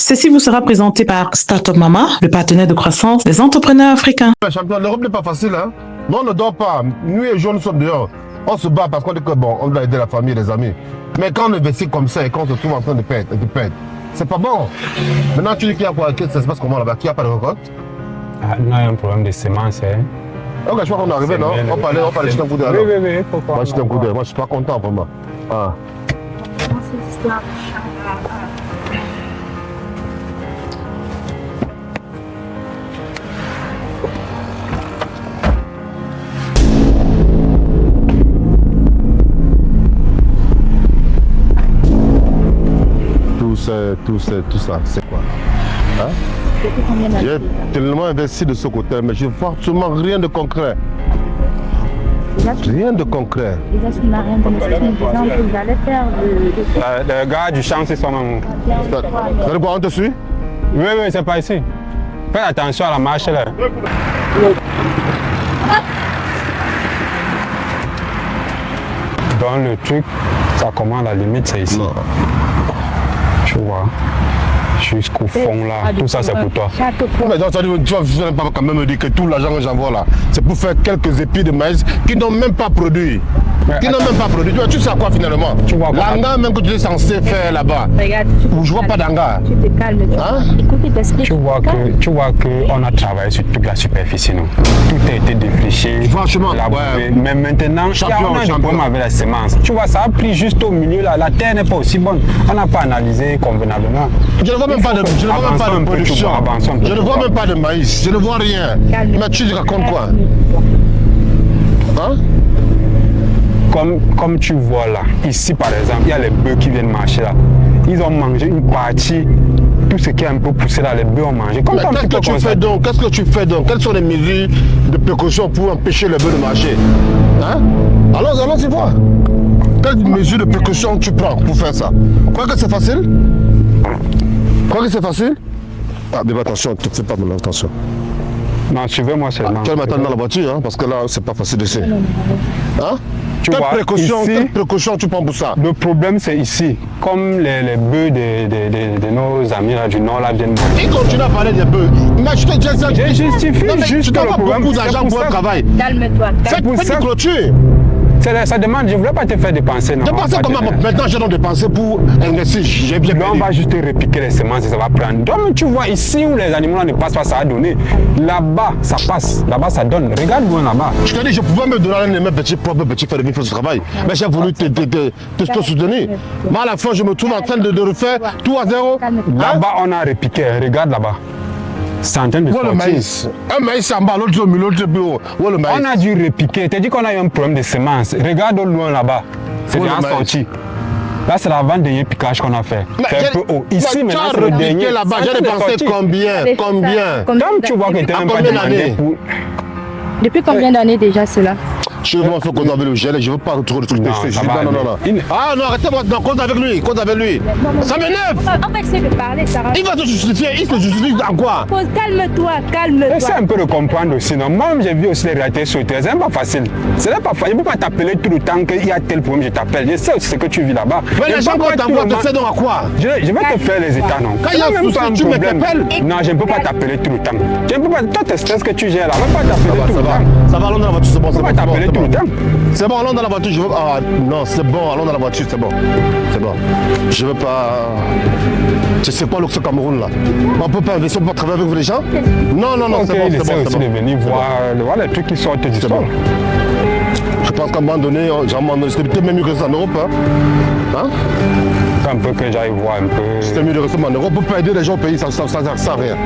Ceci vous sera présenté par Startup Mama, le partenaire de croissance des entrepreneurs africains. Champion, l'Europe n'est pas facile, hein. Non, on ne dort pas. Nous et les jeunes sommes dehors. On se bat parce qu'on dit que bon, on doit aider la famille et les amis. Mais quand on investit comme ça et qu'on se trouve en train de perdre, c'est pas bon. Maintenant, tu dis qu'il y a quoi? Ça se passe comment là-bas? Qu'il n'y a pas de récolte? Ah, non, il y a un problème de semences. Hein. Ok, je crois qu'on est arrivé, non? On parlait jeter un coup d'œil. Oui, faut pas. Moi, jeter un coup d'œil. Moi, je suis pas content, vraiment. Ah. Tout ça, c'est quoi? Hein? J'ai tellement investi de ce côté, mais je vois absolument rien de concret. Rien de concret. Déjà, si on n'a rien de concret, vous allez faire Le gars du champ, c'est son nom. Ça veut quoi, on te suit? Oui, c'est pas ici. Fais attention à la marche là. Dans le truc, ça commence à la limite, c'est ici. Non. Tu vois, jusqu'au fond là, tout ça c'est pour toi. Mais donc, tu vas pas quand même me dire que tout l'argent que j'envoie là, c'est pour faire quelques épis de maïs qui n'ont même pas produit. Tu sais à quoi finalement? Tu vois quoi? L'anga même que tu es censé faire là-bas. Regarde, Je vois pas d'anga. tu te calmes. Hein? Écoute, il t'explique. Tu vois que on a travaillé sur toute la superficie, non? Tout a été défriché. Franchement, ouais. Mais maintenant, il y a un problème avec la semence. Tu vois, ça a pris juste au milieu là. La terre n'est pas aussi bonne. On n'a pas analysé convenablement. Je ne vois même pas de production. Je ne vois même pas de maïs. Je ne vois rien. Mais tu racontes quoi? Hein? Comme tu vois là, ici par exemple, il y a les bœufs qui viennent marcher là. Ils ont mangé une partie, tout ce qui est un peu poussé là, les bœufs ont mangé. Qu'est-ce que tu fais donc? Qu'est-ce que tu fais donc? Quelles sont les mesures de précaution pour empêcher les bœufs de marcher? Hein? Allons-y voir. Quelles mesures de précaution tu prends pour faire ça? Crois que c'est facile? Ah, mais attention, ne te fais pas mon attention. Non, tu veux moi seulement. Tu vas m'attendre dans la voiture, hein, parce que là, c'est pas facile ici. Hein? Quelle précaution tu prends pour ça? Le problème, c'est ici. Comme les bœufs de nos amis là, du Nord là, viennent manger. Ils continuent à parler des bœufs. Mais je justifie juste tu dois le avoir problème. beaucoup d'argent pour un travail. Calme-toi. Faites une clôture. Ça demande, je ne voulais pas te faire dépenser. Non, dépenser comment? Maintenant, je dois dépenser pour investir. J'ai bien payé. On va juste répiquer les semences et ça va prendre. Donc, tu vois, ici où les animaux ne passent pas, ça va donner. Là-bas, ça passe. Là-bas, ça donne. Regarde loin là-bas. Je te dis, je pouvais me donner un de mes petits faire de ce travail. Mais j'ai voulu te soutenir. Mais à la fin, je me trouve en train de refaire tout à zéro. Là-bas, on a répiqué. Regarde là-bas. C'est en train de sortir. Le maïs. Un maïs en bas, l'autre plus haut. Le maïs. On a dû répiquer. Tu as dit qu'on a eu un problème de semences. Regarde au loin là-bas. C'est déjà sorti. Là, c'est l'avant-dernier piquage qu'on a fait. C'est un peu haut. Ici, maintenant, c'est le dernier. Là-bas, j'ai dépensé combien? Comme tu vois que tu n'as même pas demandé pour... Depuis combien d'années déjà cela? Je veux faire cause avec le gel et je ne veux pas retrouver le truc de non. Ah non, arrêtez-moi, cause avec lui. Ça m'énerve. On va essayer de parler, Sarah. Il va se justifier, il se justifie en quoi? Calme-toi. Essaie un peu de comprendre aussi. Non? Moi, j'ai vu aussi les réalités sur Terre. C'est pas facile. Ce n'est pas facile. Je ne peux pas t'appeler tout le temps qu'il y a tel problème, je t'appelle. Je sais aussi ce que tu vis là-bas. Mais les gens quand t'envoient, tu sais donc à quoi? Je vais te faire les états, non? Quand il y a un souci, tu m'appelles? Non, je ne peux pas t'appeler tout le temps. Je ne peux pas. Toi, tes stress que tu gères là, je ne peux pas t'appeler tout le temps. Ça va, allons dans la voiture, c'est bon. Je ne peux pas t'appeler tout le temps. C'est bon, allons dans la voiture. Ah non, c'est bon, allons dans la voiture, c'est bon. Je veux pas. Tu sais pas le Cameroun là. On peut pas investir, on peut pas travailler avec vous les gens? Non, c'est bon. C'est de venir voir les trucs qui sortent du sol. Je pense qu'à un moment donné, c'était peut-être même mieux que ça en Europe. Hein? Un peu que j'aille voir un peu. C'était mieux de rester en Europe. On peut pas aider les gens au pays sans rien.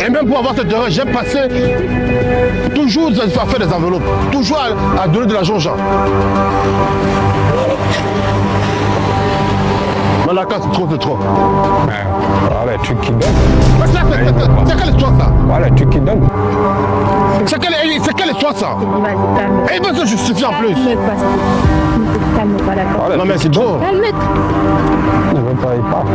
Et même pour avoir cette erreur, j'ai passé toujours à faire des enveloppes, toujours à donner de l'argent aux gens. Mais la carte, c'est trop. Voilà les trucs qui donnent. C'est quelle histoire ça? Voilà les trucs qui donnent. C'est quelle histoire ça? Et il va se justifier en plus. Calme-toi, d'accord. Non mais c'est trop. Calme-toi. Ne veux pas y parler.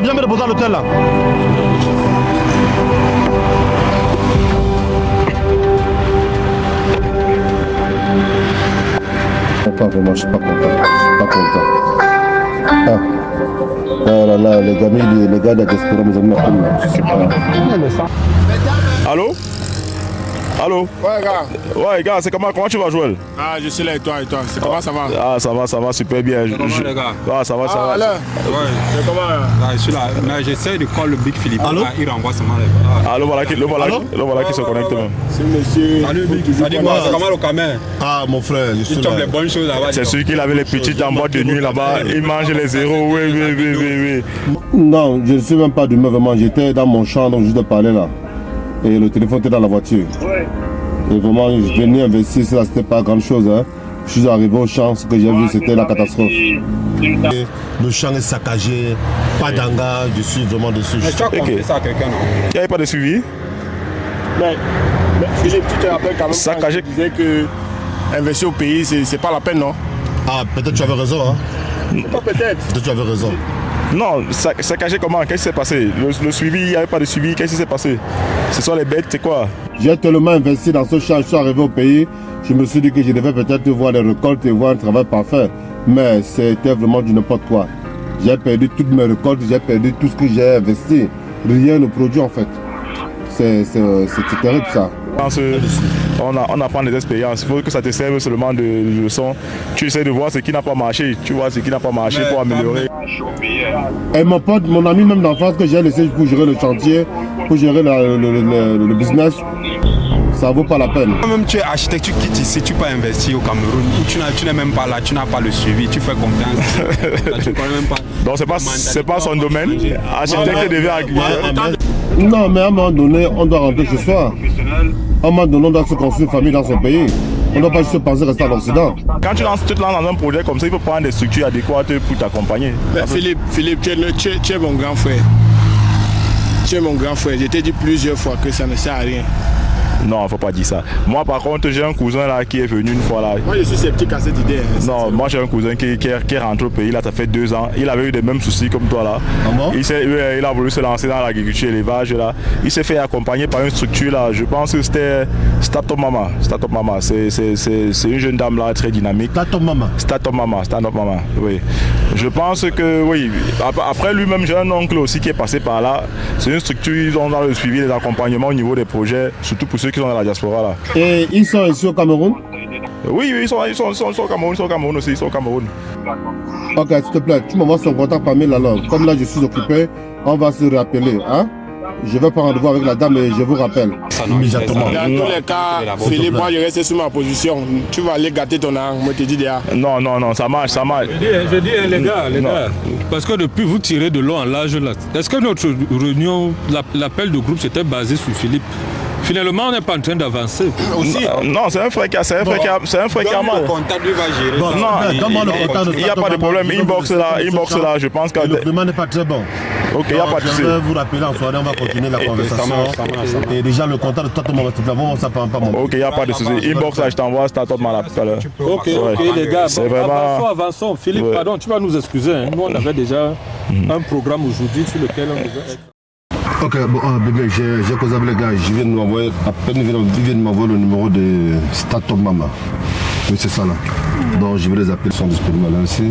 Viens me déposer à l'hôtel là. pas vraiment, je suis pas content. Je suis pas content. Ah. Oh là là, les gars de la diaspora, mes amis, je sais pas. Allô? Allô? Ouais, gars. Ouais, gars, c'est comment tu vas, Joël? Ah, je suis là et toi, c'est comment ça va? Ah, ça va, super bien. Comment les gars? Ah, ça va. Alain. Ouais. C'est comment? Là, je suis là, mais j'essaie de call le Big Philippe. Allô? Ah, il renvoie seulement les gars. Ah, le voilà qui se connecte même. C'est monsieur. Salut Big, ça dit quoi? C'est comment le camin? Ah, mon frère, je suis Il là. chope les bonnes choses là-bas. C'est celui qui avait les petites en boîte de nuit là-bas. Il mange les zéros, oui. Non, je ne suis même pas demain vraiment. J'étais dans mon champ, donc je te parlais là. Et le téléphone était dans la voiture. Et vraiment, je venais investir, ça c'était pas grand chose. Hein. Je suis arrivé au champ, ce que j'ai vu c'était la catastrophe. Le champ est saccagé, pas d'engrais, je suis vraiment dessus. Mais tu as confié ça à quelqu'un, non? Il n'y avait pas de suivi? Mais Philippe, tu te rappelles quand même Saccagé. quand je disais que investir au pays, c'est pas la peine, non? Ah, peut-être tu avais raison. Hein. Pas peut-être. Peut-être tu avais raison. Non, saccagé comment? Qu'est-ce qui s'est passé? Le suivi, il n'y avait pas de suivi. Qu'est-ce qui s'est passé? Ce sont les bêtes, c'est quoi? J'ai tellement investi dans ce champ, je suis arrivé au pays, je me suis dit que je devais peut-être voir les récoltes et voir un travail parfait. Mais c'était vraiment du n'importe quoi. J'ai perdu toutes mes récoltes, j'ai perdu tout ce que j'ai investi. Rien ne produit en fait. C'est terrible ça. On apprend des expériences. Il faut que ça te serve seulement de leçon. Tu essaies de voir ce qui n'a pas marché. Tu vois ce qui n'a pas marché pour améliorer. Et mon pote, mon ami même d'enfance que j'ai laissé pour gérer le chantier, pour gérer le business, ça vaut pas la peine. Même tu es architecte, tu quittes ici, tu peux investir au Cameroun. Tu n'es même pas là, tu n'as pas le suivi, tu fais confiance. Tu connais même pas. Donc c'est pas son domaine. Architecte devient agriculteur. Non, mais à un moment donné, on doit rentrer chez soi. À un moment donné, on doit se construire une famille dans son pays. On ne doit pas juste penser rester à l'Occident. Quand tu te lances dans un projet comme ça, il faut prendre des structures adéquates pour t'accompagner. Philippe, tu es mon grand frère. Tu es mon grand frère. Je t'ai dit plusieurs fois que ça ne sert à rien. Non, il ne faut pas dire ça. Moi, par contre, j'ai un cousin là qui est venu une fois là. Moi, je suis sceptique à cette idée. Hein, non, moi j'ai un cousin qui est rentré au pays là, ça fait 2 ans. Il avait eu les mêmes soucis comme toi là. Ah bon? Il a voulu se lancer dans l'agriculture et l'élevage là. Il s'est fait accompagner par une structure là. Je pense que c'était Startup Mama. Startup Mama, c'est une jeune dame là très dynamique. Startup Mama. Startup Mama, oui. Je pense que oui. Après lui-même, j'ai un oncle aussi qui est passé par là. C'est une structure, ils ont dans le suivi des accompagnements au niveau des projets, surtout pour ceux qui sont dans la diaspora là. Et ils sont ici au Cameroun? Oui, ils sont au Cameroun, aussi, ils sont au Cameroun. Ok, s'il te plaît, tu m'envoies son contact par mail alors. Comme là je suis occupé, on va se rappeler, hein? Je vais prendre rendez-vous avec la dame et je vous rappelle. Immédiatement. Dans tous les cas, Philippe, moi je reste sur ma position. Tu vas aller gâter ton âme, moi je te dis déjà. Non, ça marche. Je dis les gars, parce que depuis vous tirez de l'eau en large là, est-ce que notre réunion, l'appel de groupe s'était basé sur Philippe? Finalement, on n'est pas en train d'avancer. Non, c'est un frère qui a mal. Le comptable lui va gérer. Bon, non, il n'y a pas de problème. Inbox là, je pense que... Le document n'est pas très bon. Ok, il n'y a pas de souci. Je vais vous rappeler en soirée, on va continuer la conversation. Et déjà, le contact de Startup Mama, ça prend pas mon. Ok, il n'y a pas de souci. Inbox là, je t'envoie Startup Mama tout à l'heure. Ok, les gars, avançons. Philippe, ouais. pardon, tu vas nous excuser. Hein. Nous, on avait déjà un programme aujourd'hui sur lequel on devait être. Ok, bon, bébé, j'ai causé avec les gars, je viens de m'envoyer, à peine ils viennent de m'envoyer le numéro de Startup Mama. Oui, c'est ça là. Donc je vais les appeler, ils sont disponibles là aussi.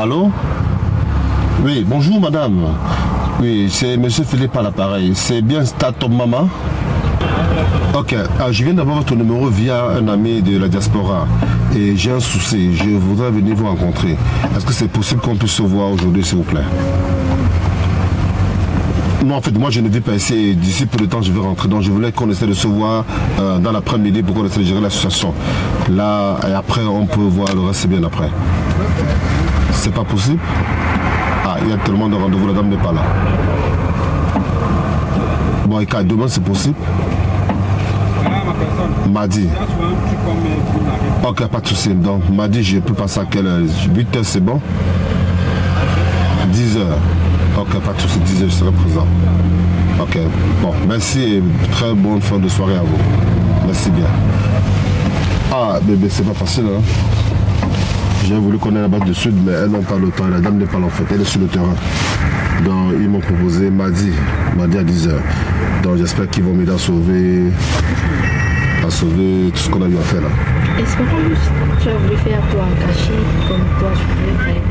Allô? Oui, bonjour madame. Oui, c'est monsieur Philippe à l'appareil. C'est bien Startup Mama? Ok, je viens d'avoir votre numéro via un ami de la diaspora et j'ai un souci, je voudrais venir vous rencontrer. Est-ce que c'est possible qu'on puisse se voir aujourd'hui s'il vous plaît? Non, en fait, moi je ne vis pas ici et d'ici peu de temps je vais rentrer, donc je voulais qu'on essaie de se voir dans l'après-midi pour qu'on essaie de gérer l'association. Là, et après on peut voir le reste bien après. C'est pas possible? Ah, il y a tellement de rendez-vous, la dame n'est pas là. Bon, et demain c'est possible? Mardi. Ok, pas de souci. Donc, mardi, je peux passer à quelle heure? 8h, c'est bon? 10h. Ok, pas de souci. 10h, je serai présent. Ok, bon, merci et très bonne fin de soirée à vous. Merci bien. Ah, bébé, c'est pas facile, hein? J'ai voulu connaître la base de Sud, mais elle n'a pas le temps. La dame n'est pas là, en fait. Elle est sur le terrain. Donc ils m'ont proposé mardi à 10h. Donc j'espère qu'ils vont m'aider à sauver tout ce qu'on a eu à faire là. Est-ce que tu as voulu faire toi en cachet comme toi tu voulais faire?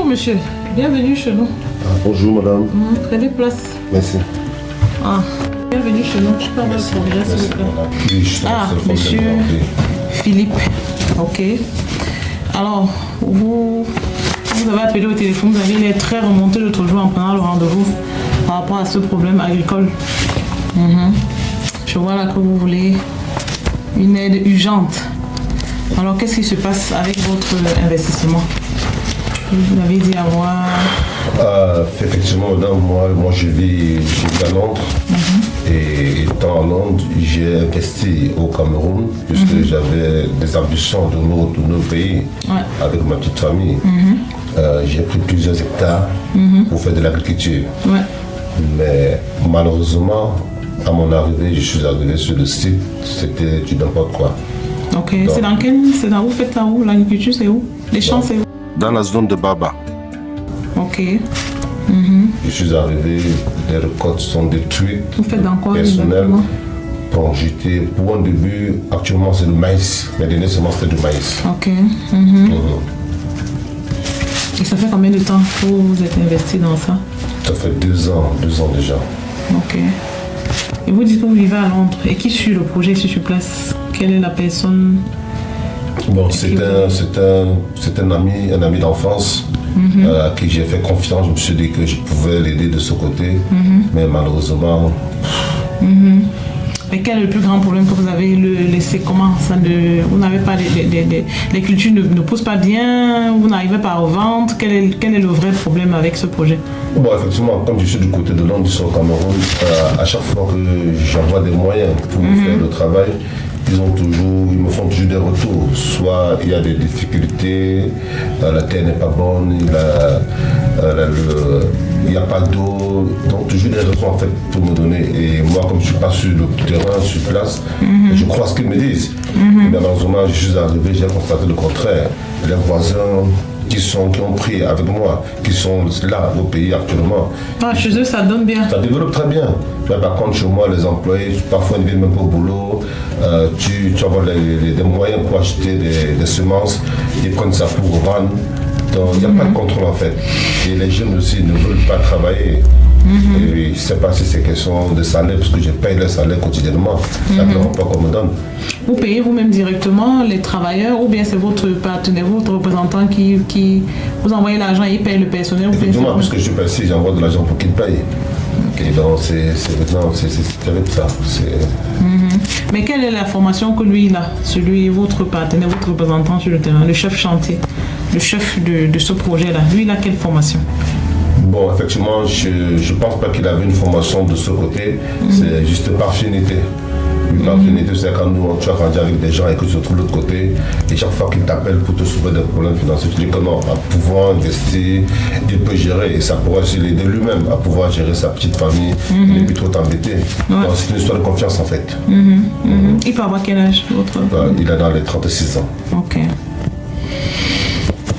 Monsieur, bienvenue chez nous. Bonjour madame. Prenez place. Merci. Bienvenue chez nous. Je peux avoir le progrès s'il vous plaît. Oui, je suis monsieur Philippe. Ok. Alors, vous avez appelé au téléphone, vous avez l'air très remonté l'autre jour en prenant le rendez-vous par rapport à ce problème agricole. Je vois là que vous voulez une aide urgente. Alors, qu'est-ce qui se passe avec votre investissement? Vous avez dit à moi... effectivement, madame, moi je vis à Londres. Et étant à Londres, j'ai investi au Cameroun puisque j'avais des ambitions de nos pays avec ma petite famille. J'ai pris plusieurs hectares pour faire de l'agriculture. Mais malheureusement, à mon arrivée, je suis arrivé sur le site, c'était du n'importe quoi. Ok, c'est dans où vous faites ça où? L'agriculture c'est où? Les champs c'est où? Dans la zone de Baba. Ok. Je suis arrivé, les récoltes sont détruites. Vous faites dans quoi personnellement? Bon, j'étais pour un début, actuellement c'est le maïs. Les derniers semences c'était du maïs. Ok. Et ça fait combien de temps que vous êtes investi dans ça? Ça fait 2 ans déjà. Ok. Et vous dites que vous vivez à Londres. Et qui suit le projet sur place? Quelle est la personne? Bon, c'est un ami d'enfance à qui j'ai fait confiance. Je me suis dit que je pouvais l'aider de ce côté, mais malheureusement... Mais quel est le plus grand problème que vous avez laissé? Comment ça vous n'avez pas les cultures ne poussent pas bien, vous n'arrivez pas à vendre. Quel est le vrai problème avec ce projet? Bon, effectivement, comme je suis du côté de Londres, sur le Cameroun, à chaque fois que j'envoie des moyens pour faire le travail, ils me font toujours des retours. Soit il y a des difficultés, la terre n'est pas bonne, il n'y a pas d'eau, donc toujours des raisons en fait pour me donner. Et moi, comme je ne suis pas sur le terrain, sur place, je crois ce qu'ils me disent. Mais malheureusement, je suis arrivé, j'ai constaté le contraire. Les voisins qui ont pris avec moi, qui sont là au pays actuellement. Chez eux, ça donne bien. Ça développe très bien. Mais par contre, chez moi, les employés, parfois, ils ne viennent même pas au boulot. Tu as des moyens pour acheter des semences. Ils prennent ça pour vendre. Donc, il n'y a pas de contrôle en fait. Et les jeunes aussi ne veulent pas travailler. Et je ne sais pas si c'est question de salaire, parce que je paye le salaire quotidiennement. Ça ne rend pas qu'on me donne. Vous payez vous-même directement les travailleurs, ou bien c'est votre partenaire, votre représentant qui vous envoie l'argent et il paye le personnel? Effectivement, parce que je suis passé, j'envoie de l'argent pour qu'il paye. Et donc c'est terrible ça. Mais quelle est la formation que lui il a, votre partenaire, votre représentant sur le terrain, le chef chantier, le chef de ce projet-là? Lui, il a quelle formation? Bon, effectivement, je ne pense pas qu'il avait une formation de ce côté. C'est juste par affinité. l'affinité, c'est quand nous, tu as grandi avec des gens et que tu te trouves de l'autre côté, et chaque fois qu'ils t'appellent pour te soulever des problèmes financiers, tu dis que non, à pouvoir investir, il peut gérer, et ça pourra aussi l'aider lui-même à pouvoir gérer sa petite famille, il n'est plus trop embêté. Donc c'est une histoire de confiance en fait. Il peut avoir quel âge votre... Il est dans les 36 ans. Ok.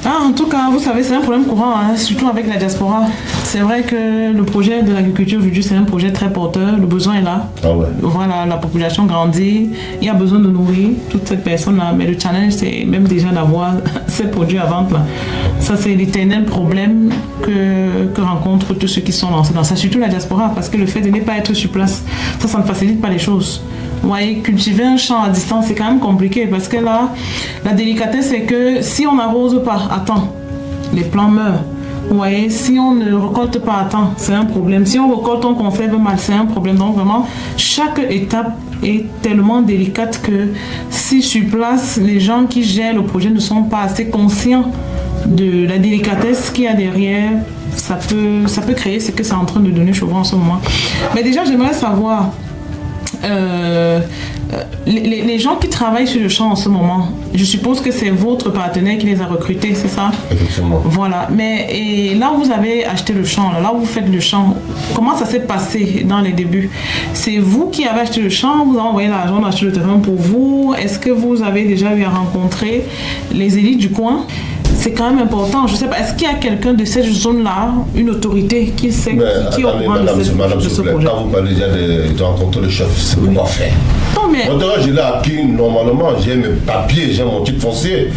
En tout cas, vous savez, c'est un problème courant, hein, surtout avec la diaspora. C'est vrai que le projet de l'agriculture aujourd'hui, c'est un projet très porteur. Le besoin est là. Ah ouais. Voilà, la population grandit. Il y a besoin de nourrir toutes ces personnes-là. Mais le challenge, c'est même déjà d'avoir ces produits à vente là. Ça, c'est l'éternel problème que rencontrent tous ceux qui sont lancés dans ça. Surtout la diaspora, parce que le fait de ne pas être sur place, ça ne facilite pas les choses. Vous voyez, cultiver un champ à distance, c'est quand même compliqué parce que là, la délicatesse, c'est que si on n'arrose pas à temps, les plants meurent. Vous voyez, si on ne récolte pas à temps, c'est un problème. Si on récolte, on conserve mal, c'est un problème. Donc vraiment, chaque étape est tellement délicate que si sur place, les gens qui gèrent le projet ne sont pas assez conscients de la délicatesse qu'il y a derrière, ça peut créer ce que c'est en train de donner chez vous en ce moment. Mais déjà, j'aimerais savoir... les gens qui travaillent sur le champ en ce moment, je suppose que c'est votre partenaire qui les a recrutés, c'est ça? Effectivement. Voilà, mais et là où vous avez acheté le champ, là où vous faites le champ, comment ça s'est passé dans les débuts? C'est vous qui avez acheté le champ, vous avez envoyé l'argent d'acheter le terrain pour vous? Est-ce que vous avez déjà eu à rencontrer les élites du coin? C'est quand même important. Je ne sais pas, est-ce qu'il y a quelqu'un de cette zone-là, une autorité qui sait, qui est au courant de ce projet? Quand vous parlez déjà de rencontrer le chef, c'est pourquoi faire? Non, mais... Je l'ai appris normalement, j'ai mes papiers, j'ai mon titre foncier.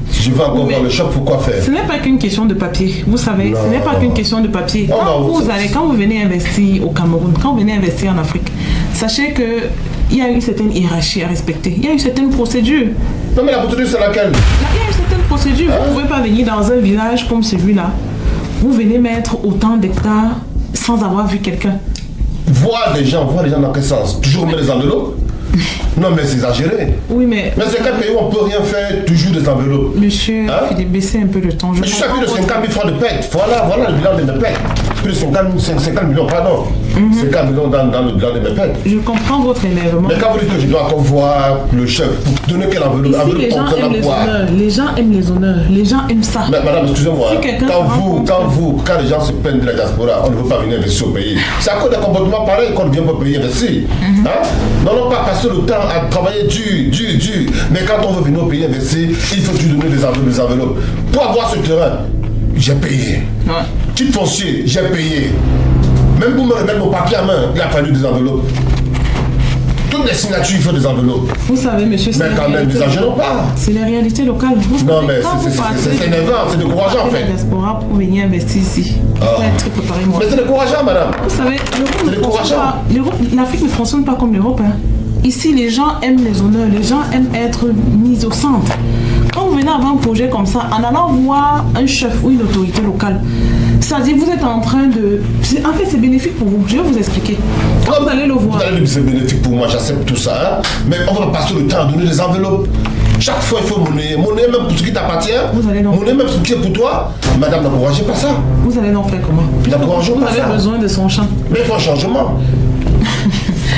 Si je veux encore voir le chef, pourquoi faire? Ce n'est pas qu'une question de papier, vous savez, ce n'est pas qu'une question de papier. Quand vous venez investir au Cameroun, quand vous venez investir en Afrique, sachez que il y a une certaine hiérarchie à respecter. Il y a une certaine procédure. Non, mais la procédure, c'est laquelle? Il y a une certaine procédure. Vous ne pouvez pas venir dans un village comme celui-là. Vous venez mettre autant d'hectares sans avoir vu quelqu'un. Voir des gens dans quel sens? Toujours mettre des enveloppes? Non, mais c'est exagéré. Oui, mais... Mais c'est quel pays où on ne peut rien faire, toujours des enveloppes? Monsieur, Philippe, baissez un peu le temps. Je suis à plus de 50 000 francs de pète. Voilà le bilan de mes pètes. Plus de 50 millions, pardon. 50 millions dans le bilan de mes pètes. Je comprends votre énervement. Mais quand vous dites que je dois encore voir le chef, pour donner quelle enveloppe? Ici, les gens aiment les honneurs. Les gens aiment les honneurs. Les gens aiment ça. Mais madame, excusez-moi. Quand les gens se plaignent de la diaspora, on ne veut pas venir investir au pays. C'est à cause d'un comportement pareil qu'on ne vient pas au pays investir. Non, pas passer le temps à travailler dur. Mais quand on veut venir au pays investir, il faut lui donner des enveloppes. Pour avoir ce terrain, j'ai payé. Titre foncier, j'ai payé. Même pour me remettre mon papier à main, il a fallu des enveloppes. Toutes les signatures, il faut des enveloppes. Vous savez, monsieur, mais quand même, n'exagérons pas. C'est la réalité locale. Non, mais c'est énervant, c'est décourageant en fait. La diaspora pour venir investir ici. Il faut être préparé, moi. Mais c'est décourageant, madame. Vous savez, l'Afrique ne fonctionne pas comme l'Europe. Ici, les gens aiment les honneurs, les gens aiment être mis au centre. Quand vous venez avoir un projet comme ça, en allant voir un chef ou une autorité locale, c'est-à-dire vous êtes en train de... En fait, c'est bénéfique pour vous. Je vais vous expliquer. Quand vous allez le voir... Vous allez dire que c'est bénéfique pour moi, j'accepte tout ça. Mais on va passer le temps à donner des enveloppes. Chaque fois, il faut monnaie. Monnaie même pour ce qui t'appartient. Monnaie même pour ce qui est pour toi. Madame, n'encouragez pas ça. Vous allez donc faire comment? Vous avez besoin de son champ. Mais il faut un changement.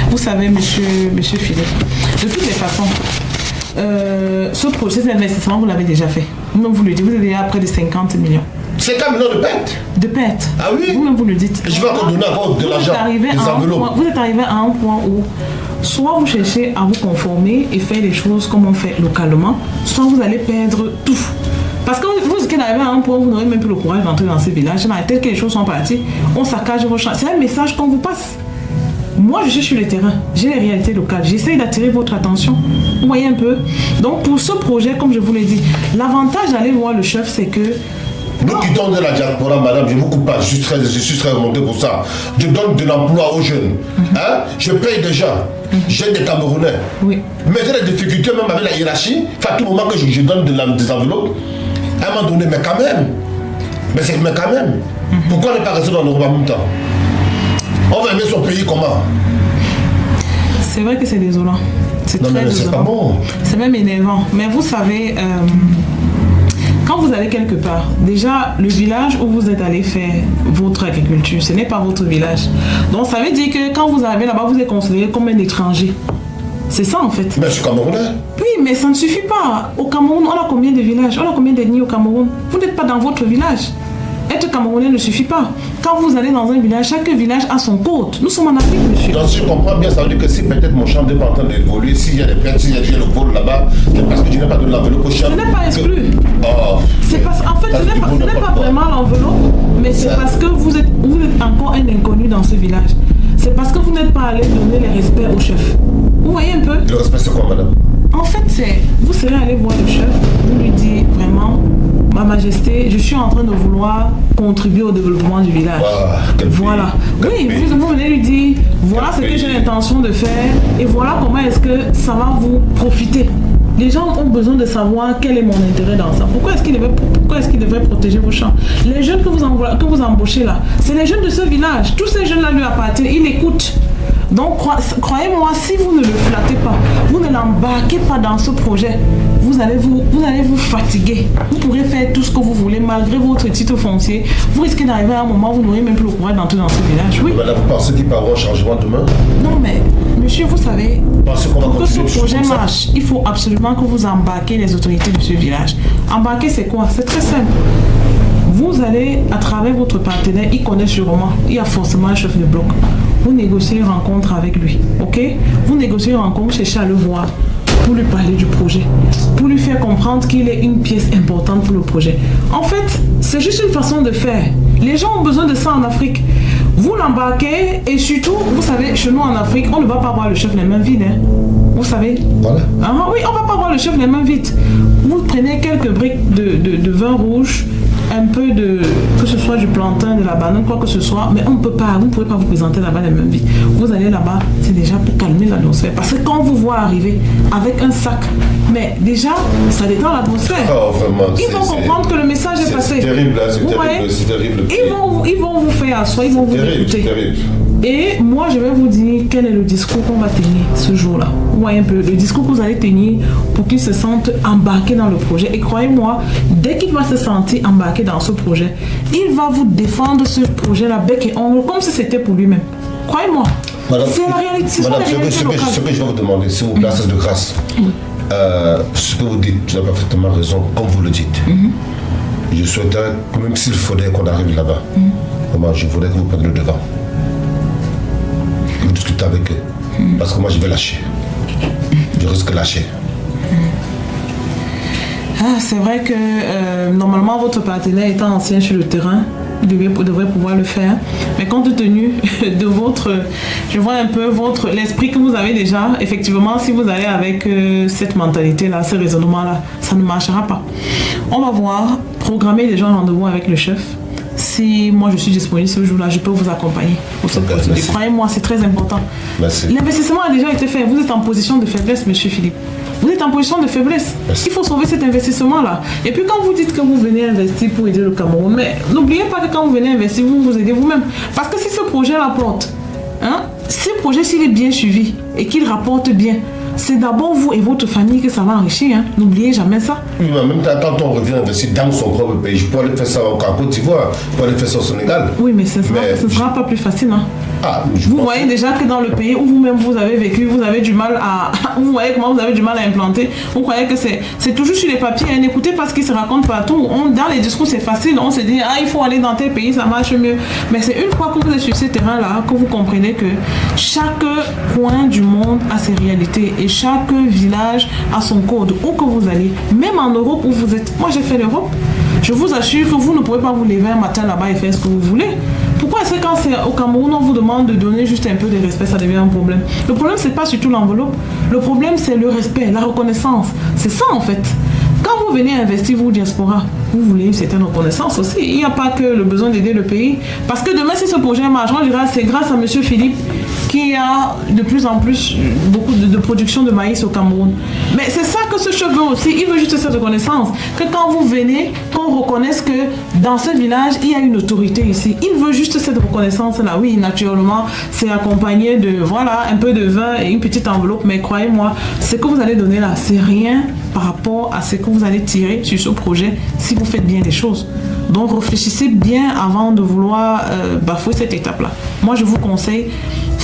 Vous savez, monsieur Philippe, de toutes les façons, ce projet d'investissement, vous l'avez déjà fait. Vous-même, vous le dites, vous êtes déjà à près de 50 millions. 50 millions de pertes? De pertes. Ah oui? Vous-même, vous le dites. Je vais encore donner encore de l'argent, des enveloppes. Vous êtes arrivé à un point où soit vous cherchez à vous conformer et faire les choses comme on fait localement, soit vous allez perdre tout. Parce que vous êtes arrivé à un point où vous n'aurez même plus le courage d'entrer dans ces villages. Tel que les choses sont parties, on saccage vos champs. C'est un message qu'on vous passe. Moi, je suis sur le terrain, j'ai les réalités locales, j'essaye d'attirer votre attention. Vous voyez un peu? Donc, pour ce projet, comme je vous l'ai dit, l'avantage d'aller voir le chef, c'est que... Nous qui donnons de la diaspora, madame, je ne vous coupe pas, je suis très remonté pour ça. Je donne de l'emploi aux jeunes. Je paye déjà. J'ai des Camerounais. Oui. Mais j'ai des difficultés même avec la hiérarchie. À tout moment que je donne des enveloppes, à un moment donné, mais quand même. Mais quand même. Pourquoi ne pas rester dans l'Europe en même temps? On va aimer son pays comment? C'est vrai que c'est désolant. C'est très désolant. C'est pas bon. C'est même énervant. Mais vous savez, quand vous allez quelque part, déjà, le village où vous êtes allé faire votre agriculture, ce n'est pas votre village. Donc, ça veut dire que quand vous arrivez là-bas, vous êtes considéré comme un étranger. C'est ça en fait. Mais je suis Camerounais. Oui, mais ça ne suffit pas. Au Cameroun, on a combien de villages? On a combien d'ethnies au Cameroun? Vous n'êtes pas dans votre village. Être Camerounais ne suffit pas. Quand vous allez dans un village, chaque village a son code. Nous sommes en Afrique, monsieur. Donc si je comprends bien, ça veut dire que si peut-être mon champ n'est pas en train d'évoluer, s'il y a des pertes, s'il y a le vol là-bas, c'est parce que tu n'as pas donné l'enveloppe au champ. Ce n'est pas exclu. Oh. C'est parce en fait, ce n'est pas vraiment l'enveloppe, mais c'est parce que vous êtes encore un inconnu dans ce village. C'est parce que vous n'êtes pas allé donner les respects au chef. Vous voyez un peu? Le respect, c'est quoi, madame? En fait, vous serez allé voir le chef, vous lui dites vraiment, Ma Majesté, je suis en train de vouloir contribuer au développement du village. Voilà. Oui, vous venez lui dire, voilà ce que j'ai l'intention de faire et voilà comment est-ce que ça va vous profiter. Les gens ont besoin de savoir quel est mon intérêt dans ça. Pourquoi est-ce qu'ils devraient protéger vos champs? Les jeunes que vous embauchez là, c'est les jeunes de ce village. Tous ces jeunes-là lui appartiennent, ils écoutent. Donc croyez-moi, si vous ne le flattez pas, vous ne l'embarquez pas dans ce projet, vous allez vous fatiguer. Vous pourrez faire tout ce que vous voulez malgré votre titre foncier. Vous risquez d'arriver à un moment où vous n'aurez même plus le courage d'entrer dans ce village. Oui. Madame, vous pensez qu'il peut y avoir un changement demain? Non mais, monsieur, vous savez, pour que ce projet marche, il faut absolument que vous embarquez les autorités de ce village. Embarquer, c'est quoi? C'est très simple. Vous allez, à travers votre partenaire, il connaît sûrement, il y a forcément un chef de bloc. Vous négociez une rencontre avec lui, ok? Vous négociez une rencontre, vous cherchez à le voir pour lui parler du projet, pour lui faire comprendre qu'il est une pièce importante pour le projet. En fait, c'est juste une façon de faire. Les gens ont besoin de ça en Afrique. Vous l'embarquez et surtout, vous savez, chez nous en Afrique, on ne va pas voir le chef les mains vides, hein? Vous savez? Voilà. Ah, oui, on ne va pas voir le chef les mains vides. Vous prenez quelques briques de vin rouge, un peu de, que ce soit du plantain, de la banane, quoi que ce soit, mais on ne peut pas, vous ne pouvez pas vous présenter là-bas les mêmes vies. Vous allez là-bas, c'est déjà pour calmer l'atmosphère. Parce que quand vous voit arriver avec un sac, mais déjà, ça détend l'atmosphère. Oh, vraiment, ils vont comprendre que le message est passé. C'est terrible, là, c'est terrible. Ils vont vous faire asseoir, ils vont vous écouter. Et moi, je vais vous dire quel est le discours qu'on va tenir ce jour-là. Vous voyez un peu, le discours que vous allez tenir pour qu'ils se sentent embarqués dans le projet. Et croyez-moi, dès qu'il va se sentir embarqué dans ce projet, il va vous défendre ce projet-là bec et ongle comme si c'était pour lui-même. Croyez-moi. C'est la réalité. Ce que je vais vous demander, s'il vous plaît, c'est de grâce. Ce que vous dites, vous avez parfaitement raison, comme vous le dites. Je souhaiterais, même s'il faudrait qu'on arrive là-bas, je voudrais que vous preniez le devant. Vous discutez avec eux. Parce que moi, je vais lâcher. Je risque de lâcher. Ah, c'est vrai que normalement, votre partenaire étant ancien sur le terrain, il devrait pouvoir le faire. Mais compte tenu de je vois un peu l'esprit que vous avez déjà, effectivement, si vous allez avec cette mentalité-là, ce raisonnement-là, ça ne marchera pas. On va voir, programmer déjà un rendez-vous avec le chef. Si moi je suis disponible ce jour-là, je peux vous accompagner pour cette procédure. Croyez-moi, c'est très important. L'investissement a déjà été fait. Vous êtes en position de faiblesse, monsieur Philippe. Vous êtes en position de faiblesse. Merci. Il faut sauver cet investissement-là. Et puis quand vous dites que vous venez investir pour aider le Cameroun, mais n'oubliez pas que quand vous venez investir, vous vous aidez vous-même. Parce que si ce projet rapporte, s'il est bien suivi et qu'il rapporte bien, c'est d'abord vous et votre famille que ça va enrichir. Hein. N'oubliez jamais ça. Oui, mais en même temps, quand on revient investir dans son propre pays, je peux aller faire ça en Côte d'Ivoire, je peux aller faire ça au Sénégal. Oui, mais ce ne sera pas plus facile. Hein. Vous voyez déjà que dans le pays où vous-même vous avez vécu, vous avez du mal à... Vous voyez comment vous avez du mal à implanter. Vous croyez que c'est toujours sur les papiers. Hein. N'écoutez pas ce qui se raconte partout. Dans les discours, c'est facile. On se dit, il faut aller dans tel pays, ça marche mieux. Mais c'est une fois que vous êtes sur ce terrain-là que vous comprenez que chaque coin du monde a ses réalités. Et chaque village a son code. Où que vous allez, même en Europe où vous êtes. Moi, j'ai fait l'Europe. Je vous assure que vous ne pouvez pas vous lever un matin là-bas et faire ce que vous voulez. Pourquoi est-ce que quand c'est au Cameroun, on vous demande de donner juste un peu de respect, ça devient un problème? Le problème, c'est pas surtout l'enveloppe. Le problème, c'est le respect, la reconnaissance. C'est ça, en fait. Quand vous venez investir, vous, diaspora, vous voulez une certaine reconnaissance aussi. Il n'y a pas que le besoin d'aider le pays. Parce que demain, si ce projet marche, on dira c'est grâce à M. Philippe qu'il y a de plus en plus beaucoup de production de maïs au Cameroun. Mais c'est ça que ce chef veut aussi. Il veut juste cette reconnaissance. Que quand vous venez, qu'on reconnaisse que dans ce village, il y a une autorité ici. Il veut juste cette reconnaissance-là. Oui, naturellement, c'est accompagné de, un peu de vin et une petite enveloppe. Mais croyez-moi, ce que vous allez donner là, c'est rien par rapport à ce que vous allez tirer sur ce projet si vous faites bien les choses. Donc réfléchissez bien avant de vouloir bafouer cette étape-là. Moi, je vous conseille,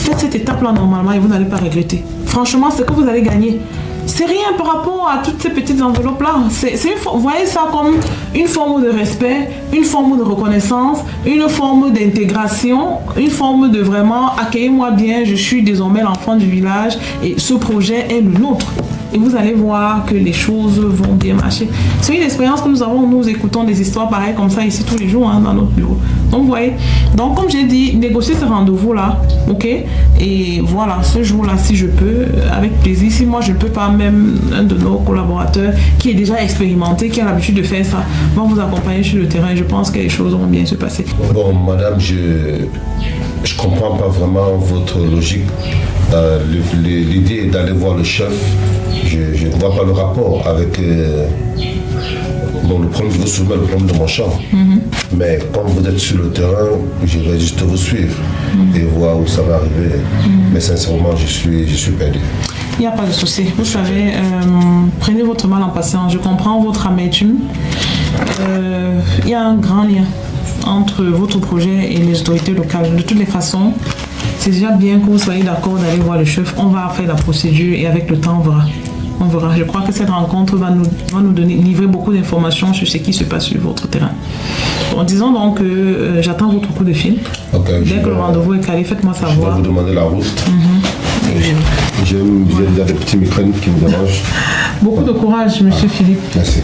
Faites cette étape-là normalement et vous n'allez pas regretter. Franchement, c'est que vous allez gagner. C'est rien par rapport à toutes ces petites enveloppes-là. Vous voyez ça comme une forme de respect, une forme de reconnaissance, une forme d'intégration, une forme de vraiment accueillez-moi bien, je suis désormais l'enfant du village et ce projet est le nôtre. Et vous allez voir que les choses vont bien marcher. C'est une expérience que nous avons, nous écoutons des histoires pareilles comme ça ici tous les jours dans notre bureau. Donc vous voyez, donc comme j'ai dit, négocier ce rendez-vous-là, ok? Et voilà, ce jour-là, si je peux, avec plaisir. Si moi je ne peux pas, même un de nos collaborateurs qui est déjà expérimenté, qui a l'habitude de faire ça, va vous accompagner sur le terrain. Je pense que les choses vont bien se passer. Bon, madame, je ne comprends pas vraiment votre logique. L'idée est d'aller voir le chef. Je ne vois pas le rapport avec le problème, je vous soumets le problème de mon champ. Mais comme vous êtes sur le terrain, je vais juste vous suivre et voir où ça va arriver. Mais sincèrement, je suis perdu. Il n'y a pas de souci. Vous savez, prenez votre mal en patience. Je comprends votre amertume. Il y a un grand lien entre votre projet et les autorités locales. De toutes les façons, c'est déjà bien que vous soyez d'accord d'aller voir le chef. On va faire la procédure et avec le temps, on verra. On verra. Je crois que cette rencontre va nous livrer beaucoup d'informations sur ce qui se passe sur votre terrain. En disant donc que j'attends votre coup de fil. Okay, dès que le rendez-vous est calé, faites-moi savoir. Je vais vous demander la route. J'ai déjà des petits migraines qui me dérangent. Beaucoup de courage, monsieur Philippe. Merci.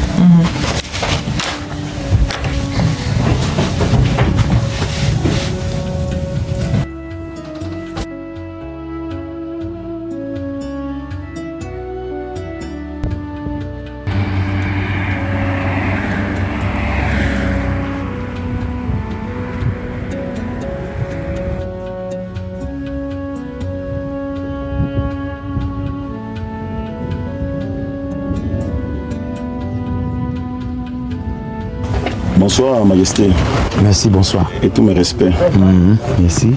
Bonsoir, Majesté. Merci, bonsoir. Et tous mes respects. Merci.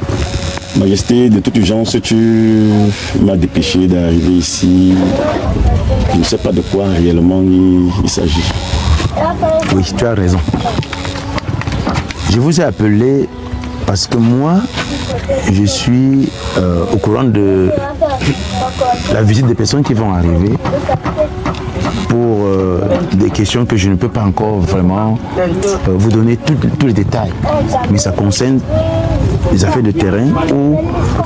Majesté, de toute urgence, tu m'as dépêché d'arriver ici. Je ne sais pas de quoi réellement il s'agit. Oui, tu as raison. Je vous ai appelé parce que moi, je suis au courant de la visite des personnes qui vont arriver pour des questions que je ne peux pas encore vraiment vous donner tous les détails. Mais ça concerne les affaires de terrain ou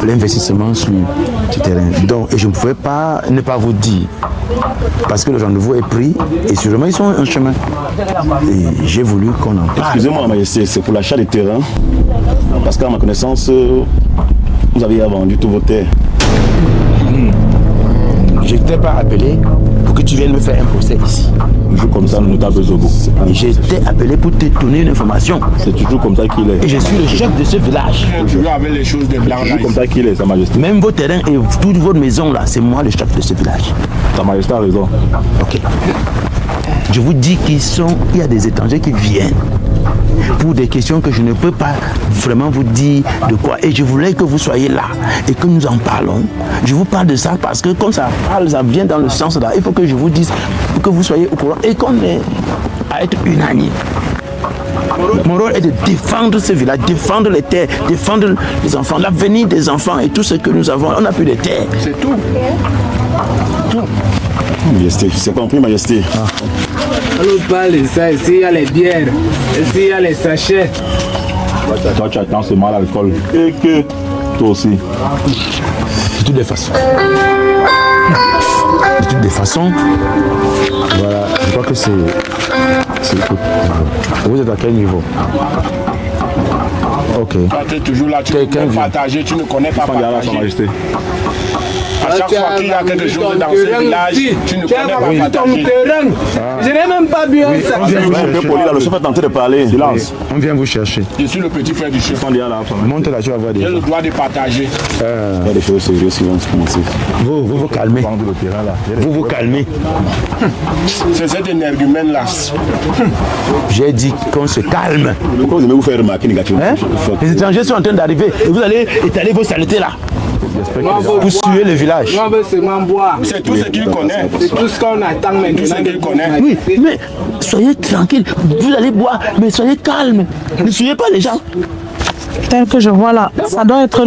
l'investissement sur ce terrain. Donc, et je ne pouvais pas ne pas vous dire parce que le rendez-vous est pris et sûrement ils sont en chemin. Et j'ai voulu qu'on en parle. Excusez-moi, Majesté, c'est pour l'achat des terrains. Parce qu'à ma connaissance, vous avez vendu tous vos terres. Je ne t'ai pas appelé pour que tu viennes me faire un procès ici. Toujours comme ça, le notable Zogo. J'ai été appelé pour te donner une information. C'est toujours comme ça qu'il est. Et je suis le chef de ce village. Toujours avec les choses de blanc. C'est toujours comme ça qu'il est, Sa Majesté. Même vos terrains et toute votre maison là, c'est moi le chef de ce village. Sa Majesté a raison. Ok. Je vous dis qu'il y a des étrangers qui viennent pour des questions que je ne peux pas vraiment vous dire de quoi. Et je voulais que vous soyez là et que nous en parlons. Je vous parle de ça parce que comme ça parle, ça vient dans le sens là. Il faut que je vous dise, pour que vous soyez au courant et qu'on ait à être unanime. Mon rôle est de défendre ce village, défendre les terres, défendre les enfants, l'avenir des enfants et tout ce que nous avons. On n'a plus de terres. C'est tout. Majesté, c'est compris, Majesté. On nous parle de ça, ici il y a les bières, ici il y a les sachets. Toi, tu attends ce mal à l'alcool. Et que toi aussi. De toutes les façons. De toutes les façons. Voilà, je crois que c'est. Vous êtes à quel niveau? Ok. Tu es toujours là, tu peux partager, tu ne connais pas partager. À chaque fois qu'il y a quelque chose dans ce village, tu ne connais pas partager. Je n'ai même pas bu ça. Le chef est en train de parler. Silence. On vient vous chercher. Je suis le petit frère du chef. Monte là, tu vas voir des gens. J'ai le droit de partager. Il y a des choses sérieuses qui vont se commencer. Vous vous calmez. Vous vous calmez. C'est cet énergumène là. J'ai dit qu'on se calme. Pourquoi vous aimez vous faire remarquer négativement? Les étrangers sont en train d'arriver et vous allez étaler vos saletés là. Pour suer le village. Moi, je veux seulement boire. C'est tout ce qu'il connaît. C'est tout ce qu'on attend maintenant. Tout ce qu'il connaît. Oui, mais soyez tranquille. Vous allez boire, mais soyez calme. Ne suivez pas les gens. Tel que je vois là, ça doit être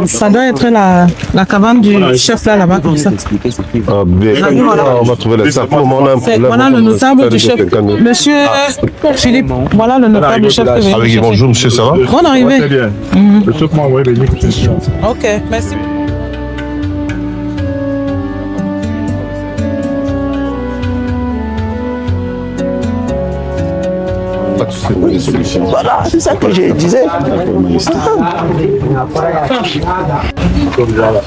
Ça doit être la cabane du chef là-bas, comme ça. Ah, bien. On va trouver les sacs. Voilà le notable du chef. Monsieur Philippe, voilà le notable du chef. Avec bonjour, monsieur, ça va? Bonne arrivée. Très bien. Le chef m'a envoyé venir. Ok, merci. Voilà, c'est ça que je disais.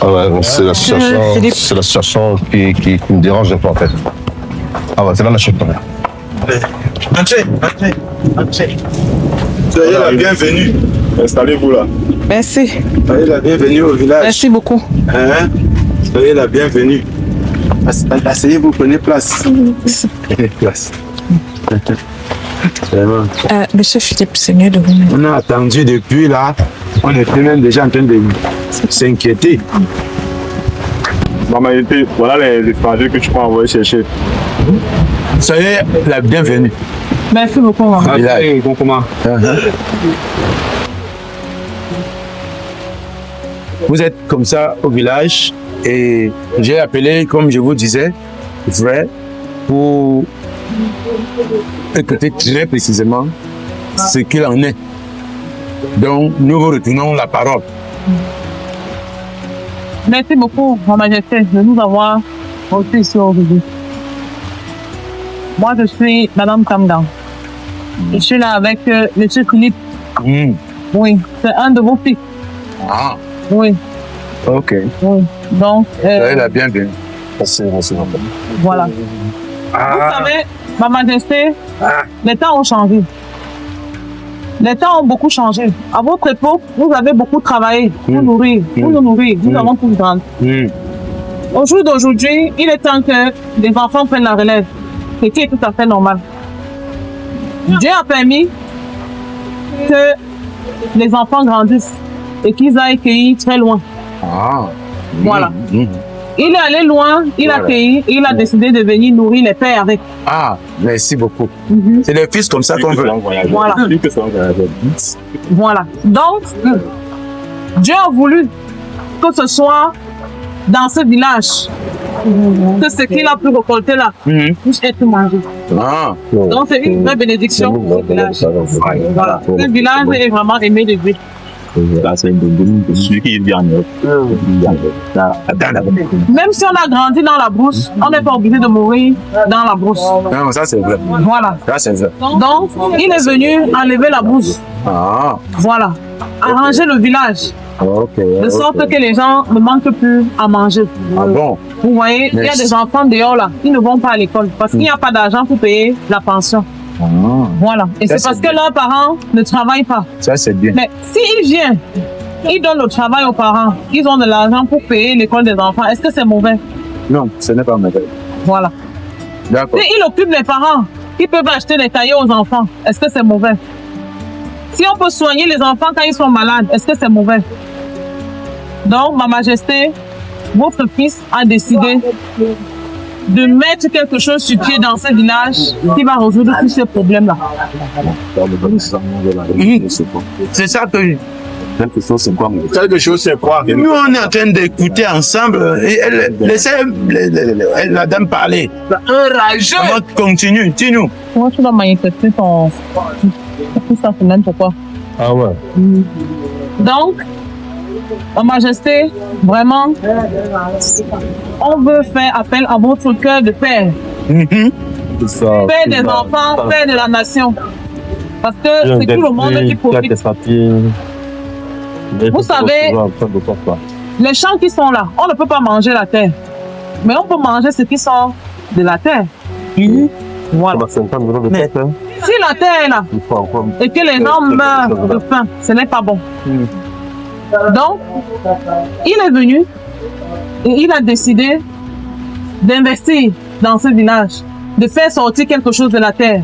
Ah ouais, c'est la situation qui me dérange un peu en fait. Ah ouais, c'est là la chute. Entrez. Soyez la bienvenue. Installez-vous là. Merci. Soyez la bienvenue au village. Merci beaucoup. Hein? Soyez la bienvenue. Asseyez-vous, prenez place. Place. Monsieur Philippe, c'est mieux de vous mettre. On a attendu depuis là. On était même déjà en train de s'inquiéter. Maman, voilà les étrangers que tu peux envoyer chercher. Soyez la bienvenue. Merci beaucoup, maman. Vous êtes comme ça au village et j'ai appelé, comme je vous disais, vrai, pour écouter très précisément ce qu'il en est. Donc, nous vous retournons la parole. Merci beaucoup, Votre Majesté, de nous avoir reçus ici aujourd'hui. Moi, je suis Madame Kamdan. Je suis là avec Monsieur Philippe. Oui, c'est un de vos fils. Ah. Oui. Ok. Oui. Donc, soyez la bienvenue. Voilà. Vous savez, Ma Majesté, les temps ont changé. Les temps ont beaucoup changé. À votre époque, vous avez beaucoup travaillé pour nous nourrir, nous avons tout grandi. Au jour d'aujourd'hui, il est temps que les enfants prennent la relève, ce qui est tout à fait normal. Dieu a permis que les enfants grandissent et qu'ils aillent cueillir très loin. Voilà. Il est allé loin, il a cueilli, il a décidé de venir nourrir les pères avec. Ah, merci beaucoup. C'est les fils comme ça qu'on veut. Voilà. Voilà. Donc, Dieu a voulu que ce soit dans ce village que ce qu'il a pu récolter là puisse être mangé. Donc, c'est une vraie bénédiction pour ce village. Voilà. Ce village est vraiment aimé de Dieu. Même si on a grandi dans la brousse, on n'est pas obligé de mourir dans la brousse. Non, ça c'est vrai. Voilà. Ça c'est vrai. Donc, il est venu enlever la brousse. Voilà. Arranger le village. De sorte que les gens ne manquent plus à manger. Bon. Vous voyez, il y a des enfants dehors là, qui ne vont pas à l'école parce qu'il n'y a pas d'argent pour payer la pension. Voilà. Et c'est parce que leurs parents ne travaillent pas. Ça, c'est bien. Mais s'ils viennent, ils donnent le travail aux parents, ils ont de l'argent pour payer l'école des enfants, est-ce que c'est mauvais? Non, ce n'est pas mauvais. Voilà. D'accord. S'ils occupent les parents, qui peuvent acheter des cahiers aux enfants, est-ce que c'est mauvais? Si on peut soigner les enfants quand ils sont malades, est-ce que c'est mauvais? Donc, Ma Majesté, votre fils a décidé de mettre quelque chose sur pied dans ce village qui va résoudre tous ces problèmes-là. C'est ça que... Quelque chose, c'est quoi? Quelque chose, c'est quoi? Nous, on est en train d'écouter ensemble et laissez la dame parler. Un rageux! Continue, dis-nous. Comment tu vas manifester ton... Tout ça, c'est même pourquoi. Ah ouais. Donc, Ma Majesté, vraiment, on veut faire appel à votre cœur de père. Père des enfants, père de la nation. Parce que c'est tout le monde qui profite. Vous savez, les champs qui sont là, on ne peut pas manger la terre. Mais on peut manger ce qui sort de la terre. Voilà. Mais si la terre est là et que les gens meurent de faim, ce n'est pas bon. Donc, il est venu et il a décidé d'investir dans ce village, de faire sortir quelque chose de la terre,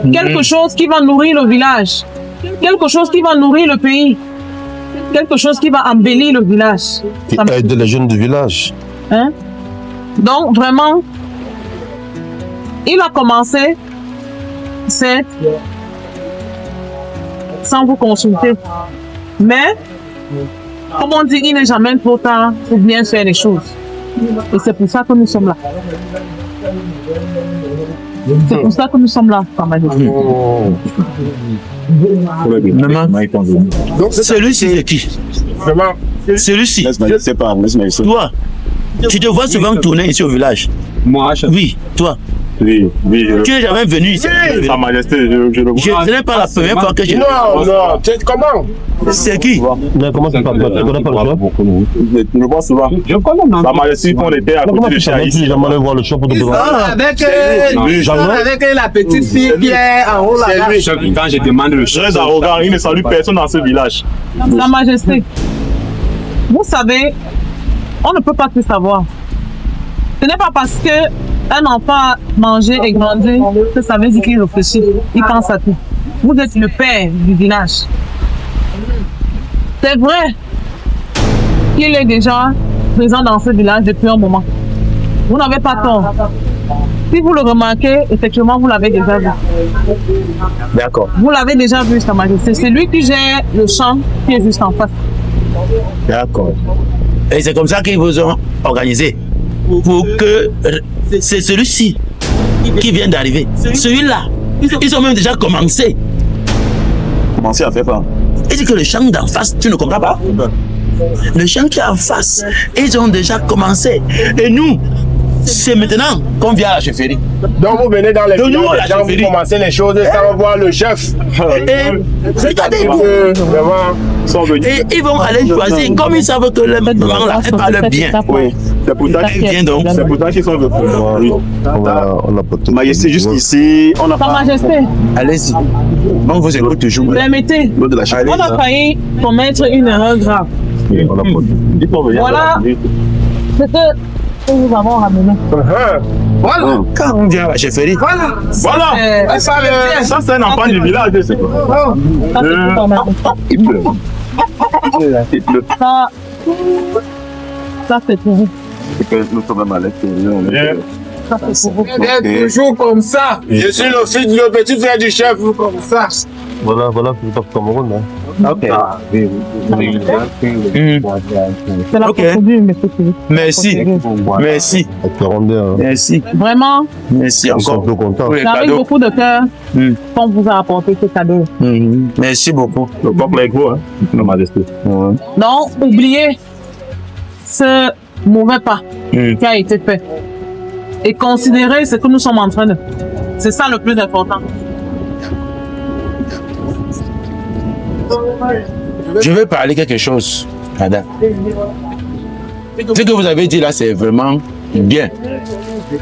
quelque chose qui va nourrir le village, quelque chose qui va nourrir le pays, quelque chose qui va embellir le village. Qui aide les jeunes du village. Hein? Donc, vraiment, il a commencé sans vous consulter. Mais Comme on dit, il n'est jamais trop tard pour bien faire les choses. Et c'est pour ça que nous sommes là. C'est pour ça que nous sommes là, Sa Majesté. Donc, celui-ci, c'est qui? Celui-ci. C'est pas, toi, tu te vois souvent tourner ici au village? Moi, oui, toi. Oui. Tu n'es jamais venu ici? Sa Majesté, Ce n'est pas la première fois que je... Non, comment? C'est qui? Mais comment ça passe? Tu connais pas le chef? Je le vois souvent. Je connais, non? Sa Majesté, on était à côté de chez ici. Jamais allé voir le chef pour te Avec la petite fille qui est en haut là. Quand je demande le chef. Très arrogant, il ne salue personne dans ce village. Sa Majesté, vous savez, on ne peut pas tout savoir. Ce n'est pas parce que un enfant a mangé et grandi que ça veut dire qu'il réfléchit, il pense à tout. Vous êtes le père du village. C'est vrai qu'il est déjà présent dans ce village depuis un moment. Vous n'avez pas tort. Si vous le remarquez, effectivement, vous l'avez déjà vu. D'accord. Vous l'avez déjà vu, Sa Majesté. C'est lui qui gère le champ qui est juste en face. D'accord. Et c'est comme ça qu'ils vous ont organisé. Pour que c'est celui-ci qui vient d'arriver. Celui-là, ils ont même déjà commencé. Commencé à faire quoi? Et dit que le champ d'en face, tu ne comprends pas? Le champ qui est en face, ils ont déjà commencé. Et nous, c'est maintenant qu'on vient à la chefferie. Donc vous venez dans les Donc, villages, nous, la vous chefferie. commencez les choses sans voir le chef. Et regardez, Vraiment. et ils vont aller choisir, comme ils savent que le maître là, elle parle bien. Oui, c'est pour ça qu'ils viennent donc. C'est pour ça qu'ils sont venus. On a pas tout. Majesté, jusqu'ici, on n'a Sa pas. Majesté, Allez-y. On vous écoute toujours. permettez, De la on a failli commettre une erreur grave. On a pas tout. Voilà ce que nous avons ramené. Voilà. Quand on vient à la chefferie, Voilà. Voilà. Ça, c'est un enfant du village. C'est quoi? Ça, c'est tout en même temps. Il pleut. Ça, c'est pour vous. C'est que nous sommes même à l'extérieur. Ça, c'est pour vous. Vous êtes toujours comme ça. Je suis le fils, le petit frère du chef, comme ça. Voilà, c'est le Cameroun. ok. C'est la Ok. procédure, monsieur Philippe. Merci. Merci. Avec le rondeur. Merci. Vraiment, Merci Ils sont encore. un peu contents. Pour les c'est avec cadeaux. beaucoup de cœur qu'on vous a apporté ce cadeau. Merci beaucoup. Le peuple avec vous, hein, Sa Majesté. Donc, oubliez ce mauvais pas qui a été fait. Et considérez ce que nous sommes en train de faire. C'est ça le plus important. Je veux parler quelque chose, madame. Ce que vous avez dit là, c'est vraiment bien.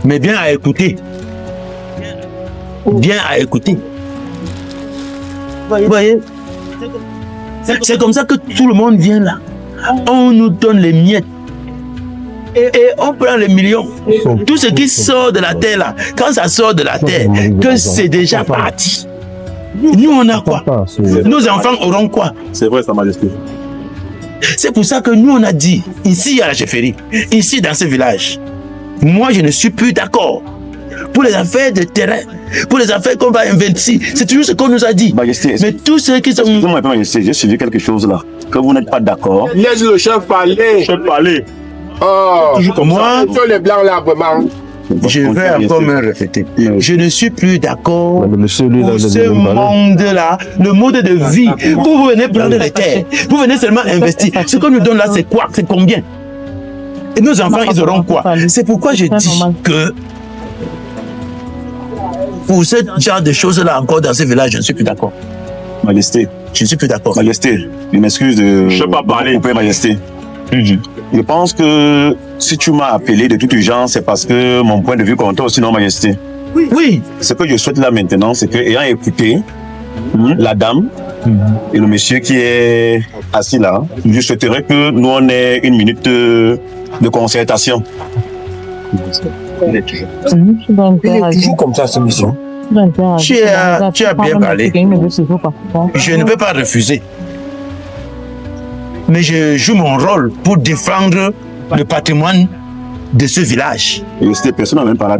Mais bien à écouter. Bien à écouter. Vous voyez? C'est comme ça que tout le monde vient là. On nous donne les miettes. Et on prend les millions. Tout ce qui sort de la terre là, quand ça sort de la terre, que c'est déjà parti. Nous, on a quoi? Nos enfants auront quoi? C'est vrai, Sa Majesté. C'est pour ça que nous, on a dit, ici à la chefferie, ici dans ce village, moi, je ne suis plus d'accord. Pour les affaires de terrain, pour les affaires qu'on va investir, c'est toujours ce qu'on nous a dit. Majesté, Mais tous ceux qui sont... excusez-moi, Majesté, j'ai suivi quelque chose là. Que vous n'êtes pas d'accord. Laisse le chef parler. Je peux parler. Oh, Toujours comme moi. Tous les blancs là, vraiment. Je vais encore me répéter. Je ne suis plus d'accord Le monsieur, lui, pour ce monde-là, le mode de vie. Vous venez prendre les terres, vous venez seulement investir. Ce qu'on nous donne là, c'est quoi? C'est combien? Et nos enfants, ils auront quoi? C'est pourquoi je dis que pour ce genre de choses-là, encore dans ce village, je ne suis plus d'accord. Majesté. Je ne suis plus d'accord. Majesté, je m'excuse de... Je peux pas parler. couper, Majesté. Je pense que si tu m'as appelé de toute urgence, c'est parce que mon point de vue compte aussi, non, Majesté. Oui. Ce que je souhaite là maintenant, c'est que, ayant écouté la dame et le monsieur qui est assis là, je souhaiterais que nous on ait une minute de concertation. Il est toujours comme ça, ce monsieur. Tu as bien parlé. Je ne peux pas refuser. Mais je joue mon rôle pour défendre le patrimoine de ce village. Et cette personne n'a même pas la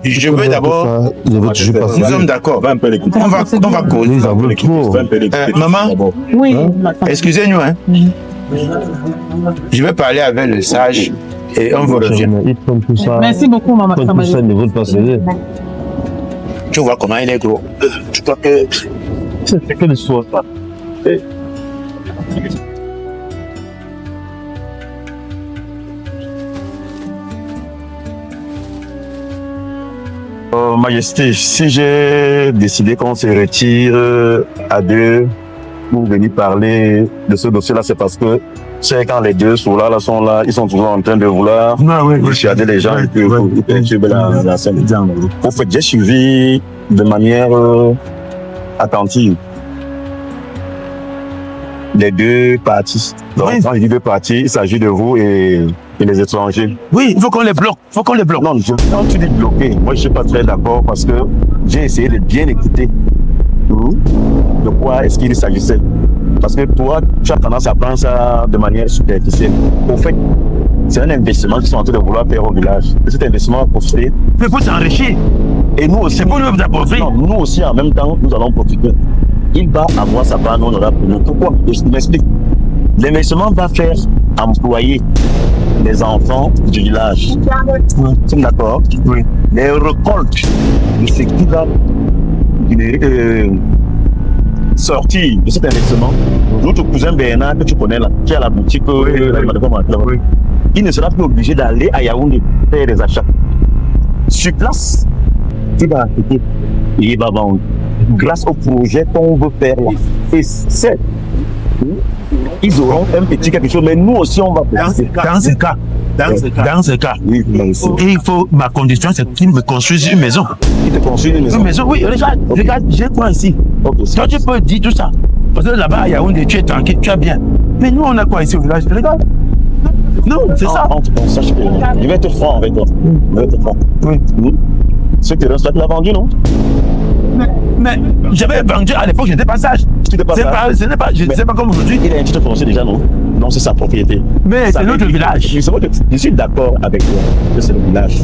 Je veux d'abord... Nous sommes d'accord. On va causer. Maman, Oui. excusez-nous. Hein. Je vais parler avec le sage et on vous revient. Merci beaucoup, maman. Tu vois comment il est gros. Tu crois que c'est que le soir. Majesté, si j'ai décidé qu'on se retire à deux pour venir parler de ce dossier-là, c'est parce que c'est quand les deux sont là, ils sont toujours en train de vouloir dissuader les gens et puis perturber la scène. Au fait, j'ai suivi de manière attentive les deux parties. Donc, quand je dis deux parties, il s'agit de vous et les étrangers. Oui, il faut qu'on les bloque. Non, quand tu dis bloquer, moi je suis pas très d'accord parce que j'ai essayé de bien écouter de quoi est-ce qu'il s'agissait. Parce que toi, tu as tendance à prendre ça de manière superficielle. Au fait, c'est un investissement qu'ils sont en train de vouloir faire au village. Et cet investissement va profiter. Mais il faut s'enrichir. Et nous aussi. C'est pour nous apporter. Non, nous aussi, en même temps, nous allons profiter. Il va avoir sa part, nous on aura pour nous. Pourquoi? Je m'explique. L'investissement va faire employer les enfants du village. Tu es d'accord? Oui. Les récoltes de ce qui va sortir de cet investissement. Notre cousin Bernard que tu connais là, qui a la boutique, il ne sera plus obligé d'aller à Yaoundé faire des achats. Sur place, il va acheter et il va vendre. Grâce au projet qu'on veut faire là. Et c'est ils auront un petit quelque chose, mais nous aussi on va dans ce cas, oui, et il faut, ma condition c'est qu'il me construise une maison. Il te construit une maison? Une maison, oui, regarde, j'ai quoi ici? Toi tu peux dire tout ça, parce que là-bas à Yaoundé tu es tranquille, tu as bien. Mais nous on a quoi ici au village? Regarde. Non, c'est ça. On sache que je vais être franc avec toi. Oui. Ce terrain, tu l'as vendu, non? Mais j'avais vendu à l'époque, j'étais pas sage. Je ne sais pas comme aujourd'hui. Il a un titre foncier déjà, non? Non, c'est sa propriété. Mais c'est notre village. Je suis d'accord avec toi que c'est le village.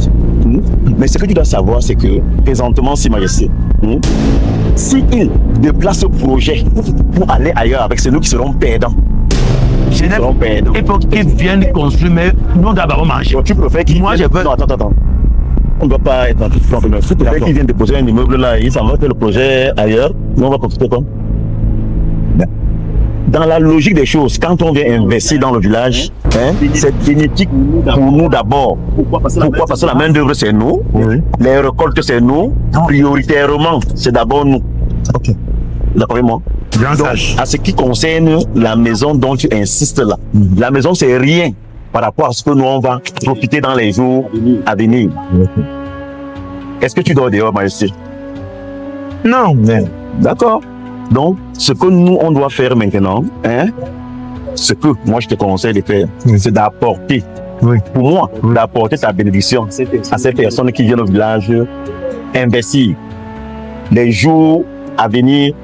Mais ce que tu dois savoir, c'est que présentement, si Majesté, si il déplace ce projet pour aller ailleurs avec c'est nous qui serons perdants. Il faut qu'ils viennent construire, mais nous d'abord manger. Tu préfères qu'il... Moi, je veux... Non, attends. On ne doit pas être en tout temps. Si tu veux qu'il vienne déposer un immeuble là, il s'en va faire le projet ailleurs, nous on va profiter comme. Dans la logique des choses, quand on vient investir dans le village, c'est bénéfique pour nous d'abord. Pourquoi? Parce que la main d'œuvre c'est nous, les récoltes c'est nous, prioritairement c'est d'abord nous. Ok. D'accord avec moi? Donc, à ce qui concerne la maison dont tu insistes là, la maison c'est rien par rapport à ce que nous on va profiter dans les jours à venir. Est-ce que tu dors dehors, Majesté? Non, mais d'accord. Donc, ce que nous on doit faire maintenant, ce que moi je te conseille de faire, c'est d'apporter, pour moi, d'apporter ta bénédiction à ces personnes qui viennent au village investir. Les jours à venir,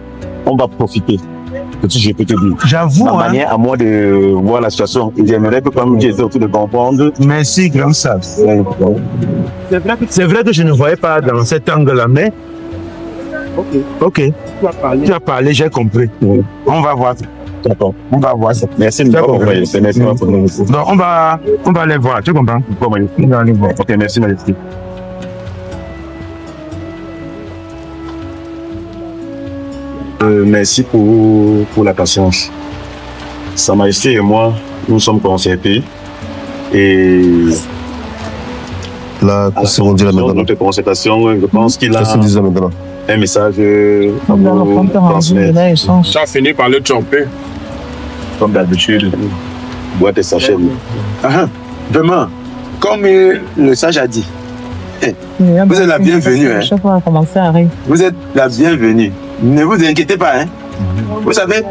on va profiter. Je peux te dire. J'avoue. Ma manière à moi de voir la situation. J'aimerais que comme tu étais autour de comprendre. Merci, grand sage. C'est vrai que je ne voyais pas dans cet angle-là, mais. Ok. Tu as parlé, j'ai compris. On va voir. D'accord. On va voir ça. Merci. Donc, on va aller voir. Tu comprends? On va aller voir. Ok, merci, Majesté. Merci pour la patience. Sa Majesté et moi, nous sommes concertés et là, c'est on dit là maintenant. Notre concertation, je pense qu'il a un message à vous transmettre. Ça finit par le tromper. Comme d'habitude, boîte et sachet. Demain, comme le sage a dit, vous êtes la bienvenue. Vous êtes la bienvenue. Ne vous inquiétez pas. Vous savez,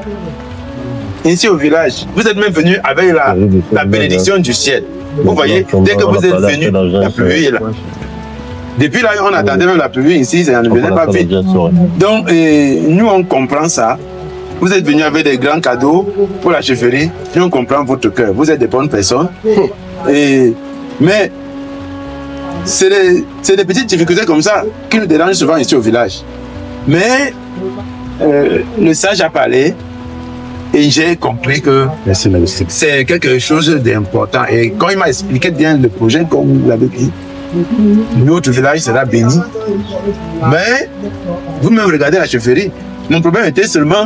ici au village, vous êtes même venu avec la bénédiction du ciel. Vous voyez, dès que vous êtes venu, la pluie est là. Depuis là, on attendait même la pluie ici, ça ne venait pas vite. Donc, nous, on comprend ça. Vous êtes venus avec des grands cadeaux pour la chefferie. Nous, on comprend votre cœur. Vous êtes des bonnes personnes. Mais c'est des petites difficultés comme ça qui nous dérangent souvent ici au village. Mais le sage a parlé Et j'ai compris que c'est quelque chose d'important. Et quand il m'a expliqué bien le projet, comme vous l'avez dit, notre village sera béni. Mais vous-même regardez la chefferie. Mon problème était seulement,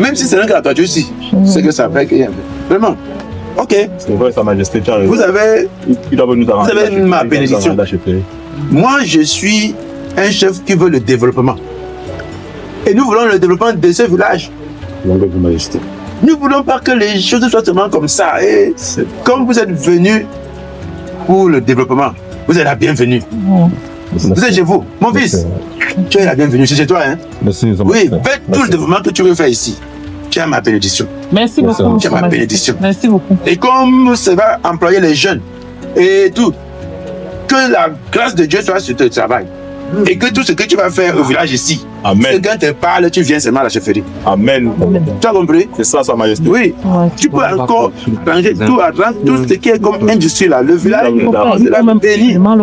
même si c'est un la toiture aussi, c'est que ça fait qu'il y a vraiment. Ok. C'est vrai, Sa Majesté. Vous avez ma bénédiction. Moi, je suis un chef qui veut le développement. Et nous voulons le développement de ce village. Nous ne voulons pas que les choses soient seulement comme ça. Et comme vous êtes venus pour le développement, vous êtes la bienvenue. Vous êtes chez vous. Mon fils, tu es la bienvenue. C'est chez toi. Hein? Merci. Oui, fais tout le développement que tu veux faire ici. Tu as ma bénédiction. Merci beaucoup. Tu as ma bénédiction. Merci beaucoup. Et comme ça va employer les jeunes et tout, que la grâce de Dieu soit sur ton travail. Et que tout ce que tu vas faire au village ici, Amen. Quand tu parles, tu viens seulement à la chefferie. Amen. Tu as compris? C'est ça, Sa Majesté. Oui. Tu peux encore ranger tout ce qui est comme industrie là. Le village, c'est la béni. Vraiment.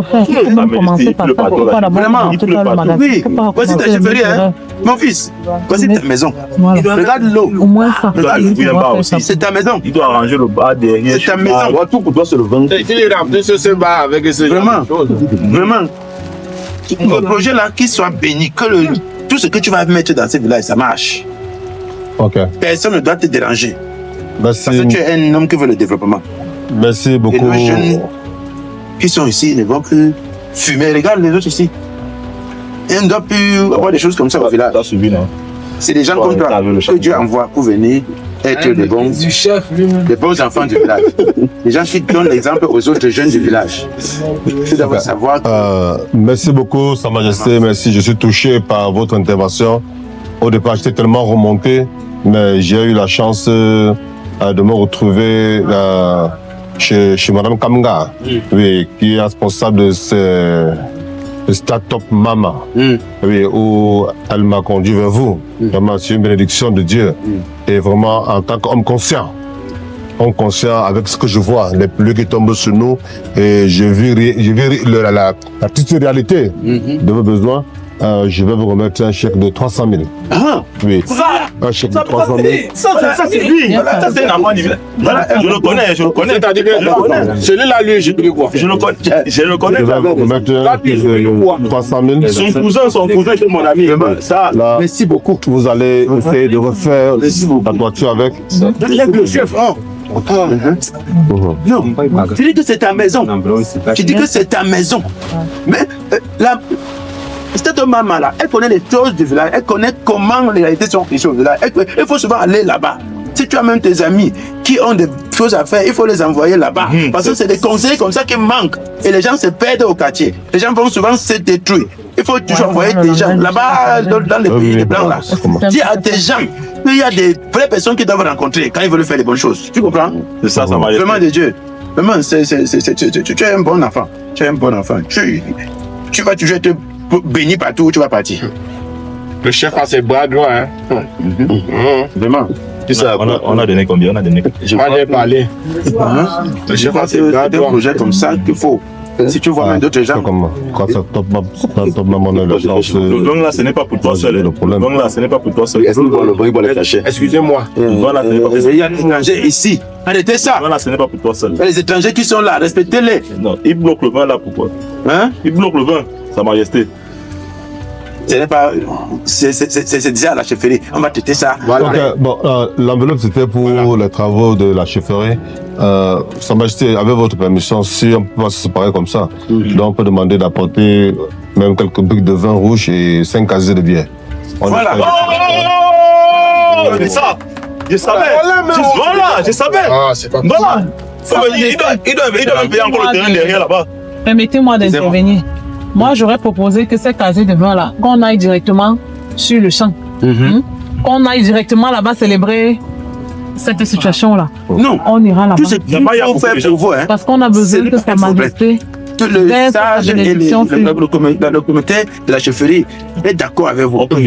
Oui. Voici ta chefferie, hein. Mon fils, voici ta maison. Regarde l'eau. C'est ta maison. Il doit arranger le bas derrière. C'est ta maison. Tout doit se le vendre. Vraiment. Vraiment. Le projet là, qu'il soit béni, que tout ce que tu vas mettre dans ce village, ça marche. Ok. Personne ne doit te déranger. Merci. Parce que tu es un homme qui veut le développement. Merci beaucoup. Et les jeunes qui sont ici ne vont plus fumer. Regarde les autres ici. Ils ne doivent plus avoir des choses comme ça au village. C'est des gens comme toi que Dieu envoie pour venir être des bons enfants du village. Les gens qui donnent l'exemple aux autres jeunes du village. Tu dois savoir. Merci beaucoup, Sa Majesté. Merci. Je suis touché par votre intervention. Au départ, j'étais tellement remonté, mais j'ai eu la chance de me retrouver chez Madame Kamga, oui, qui est responsable de ce Start-up Mama, oui, où elle m'a conduit vers vous. Vraiment, c'est une bénédiction de Dieu. Et vraiment, en tant qu'homme conscient, avec ce que je vois, les pluies qui tombent sur nous, et je vis la triste réalité de vos besoins. Je vais vous remettre un chèque de 300 000. Ah, oui. Un chèque de 300 000. Ça c'est lui. Ça c'est un enfant. Voilà, je le connais. C'est-à-dire que celui-là, lui, je le connais. Je le connais. Je vais vous remettre un chèque de 300 000. Son cousin, c'est mon ami. Ça, là, merci beaucoup. Vous allez essayer de refaire la toiture avec. Le chef, non, tu dis que c'est ta maison. Tu dis que c'est ta maison. Mais cette maman là, elle connaît les choses du village, elle connaît comment les réalités sont ici au village. Il faut souvent aller là-bas. Si tu as même tes amis qui ont des choses à faire, il faut les envoyer là-bas. Parce que c'est des conseils comme ça qui manquent. Et les gens se perdent au quartier. Les gens vont souvent se détruire. Il faut toujours envoyer des gens là-bas, dans les pays des blancs là. Il y a des gens, il y a des vraies personnes qui doivent rencontrer quand ils veulent faire les bonnes choses. Tu comprends? C'est ça, ça m'a dit. Vraiment de Dieu. Vraiment, tu es un bon enfant. Tu es un bon enfant. Tu vas toujours être béni partout où tu vas partir. Le chef a ses bras droits, hein. Vraiment. On a donné combien? On a donné. Je vais parler. Le chef a ses bras droits. Un projet comme ça qu'il faut. Si tu vois même d'autres gens. Quand ça top donc là, ce n'est pas pour toi seul. Donc là, ce n'est pas pour toi seul. Excusez-moi. Voilà, il y a des étrangers ici. Arrêtez ça. Voilà, ce n'est pas pour toi seul. Les étrangers qui sont là, respectez-les. Non, ils bloquent le vin là, pourquoi? Hein? Ils bloquent le vin, Sa Majesté. Ce n'est pas. C'est déjà à la chefferie. On va traiter ça. Voilà. Okay, bon, l'enveloppe c'était pour les travaux de la chefferie. Sa Majesté, avec votre permission, si on peut pas se séparer comme ça, donc on peut demander d'apporter même quelques briques de vin rouge et 5 casiers de bière. Voilà. C'est ça. Je savais. Voilà, je savais. Ah, c'est pas voilà. Il doit payer encore le terrain derrière là-bas. Permettez-moi d'intervenir. Moi, j'aurais proposé que ces casiers de vin-là, qu'on aille directement sur le champ. Qu'on aille directement là-bas célébrer cette situation-là. Non. On ira là-bas. Tout ce qu'il faut faire pour vous, hein. Parce qu'on a besoin que Sa Majesté... Le sage et le comité de la chefferie est d'accord avec vous. On peut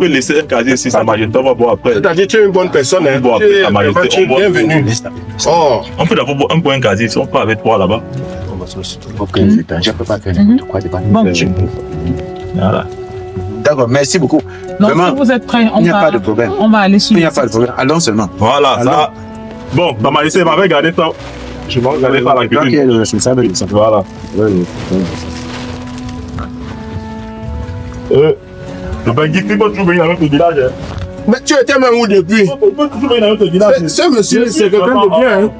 laisser un casier ici, Sa Majesté, on va voir après. C'est-à-dire tu es une bonne personne, hein. Tu es bienvenue. On peut d'abord un point casier, si on part avec toi là-bas. Ok, je ne peux pas faire n'importe quoi. Bon. Voilà. D'accord, merci beaucoup. Donc, Vraiment, si vous êtes prêts, il n'y a pas de problème. On va aller sur. Il n'y a pas de problème. Allons seulement. Voilà, ça. Bon, maman, il m'avait gardé ça. Je m'en regardais pas la cuisine. Qui est le responsable de ça. Voilà. Ben, Guy, tu peux toujours venir dans notre village. Mais tu étais même où depuis? Tu peux toujours venir dans notre village. Ce monsieur, c'est quelqu'un de bien. Hein?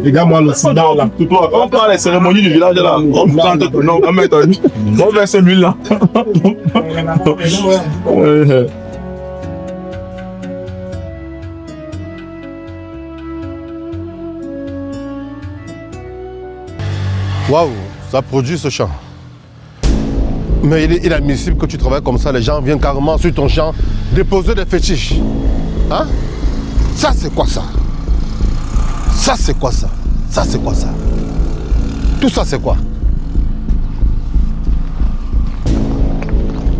Regarde-moi le sida là. On parle des cérémonies du village là. On prend ton nom, on met ton nom. On met celui-là. Waouh, ça produit ce champ. Mais il est inadmissible que tu travailles comme ça. Les gens viennent carrément sur ton champ déposer des fétiches. Hein? Ça, c'est quoi ça? Ça, c'est quoi ça? Ça, c'est quoi ça? Tout ça, c'est quoi?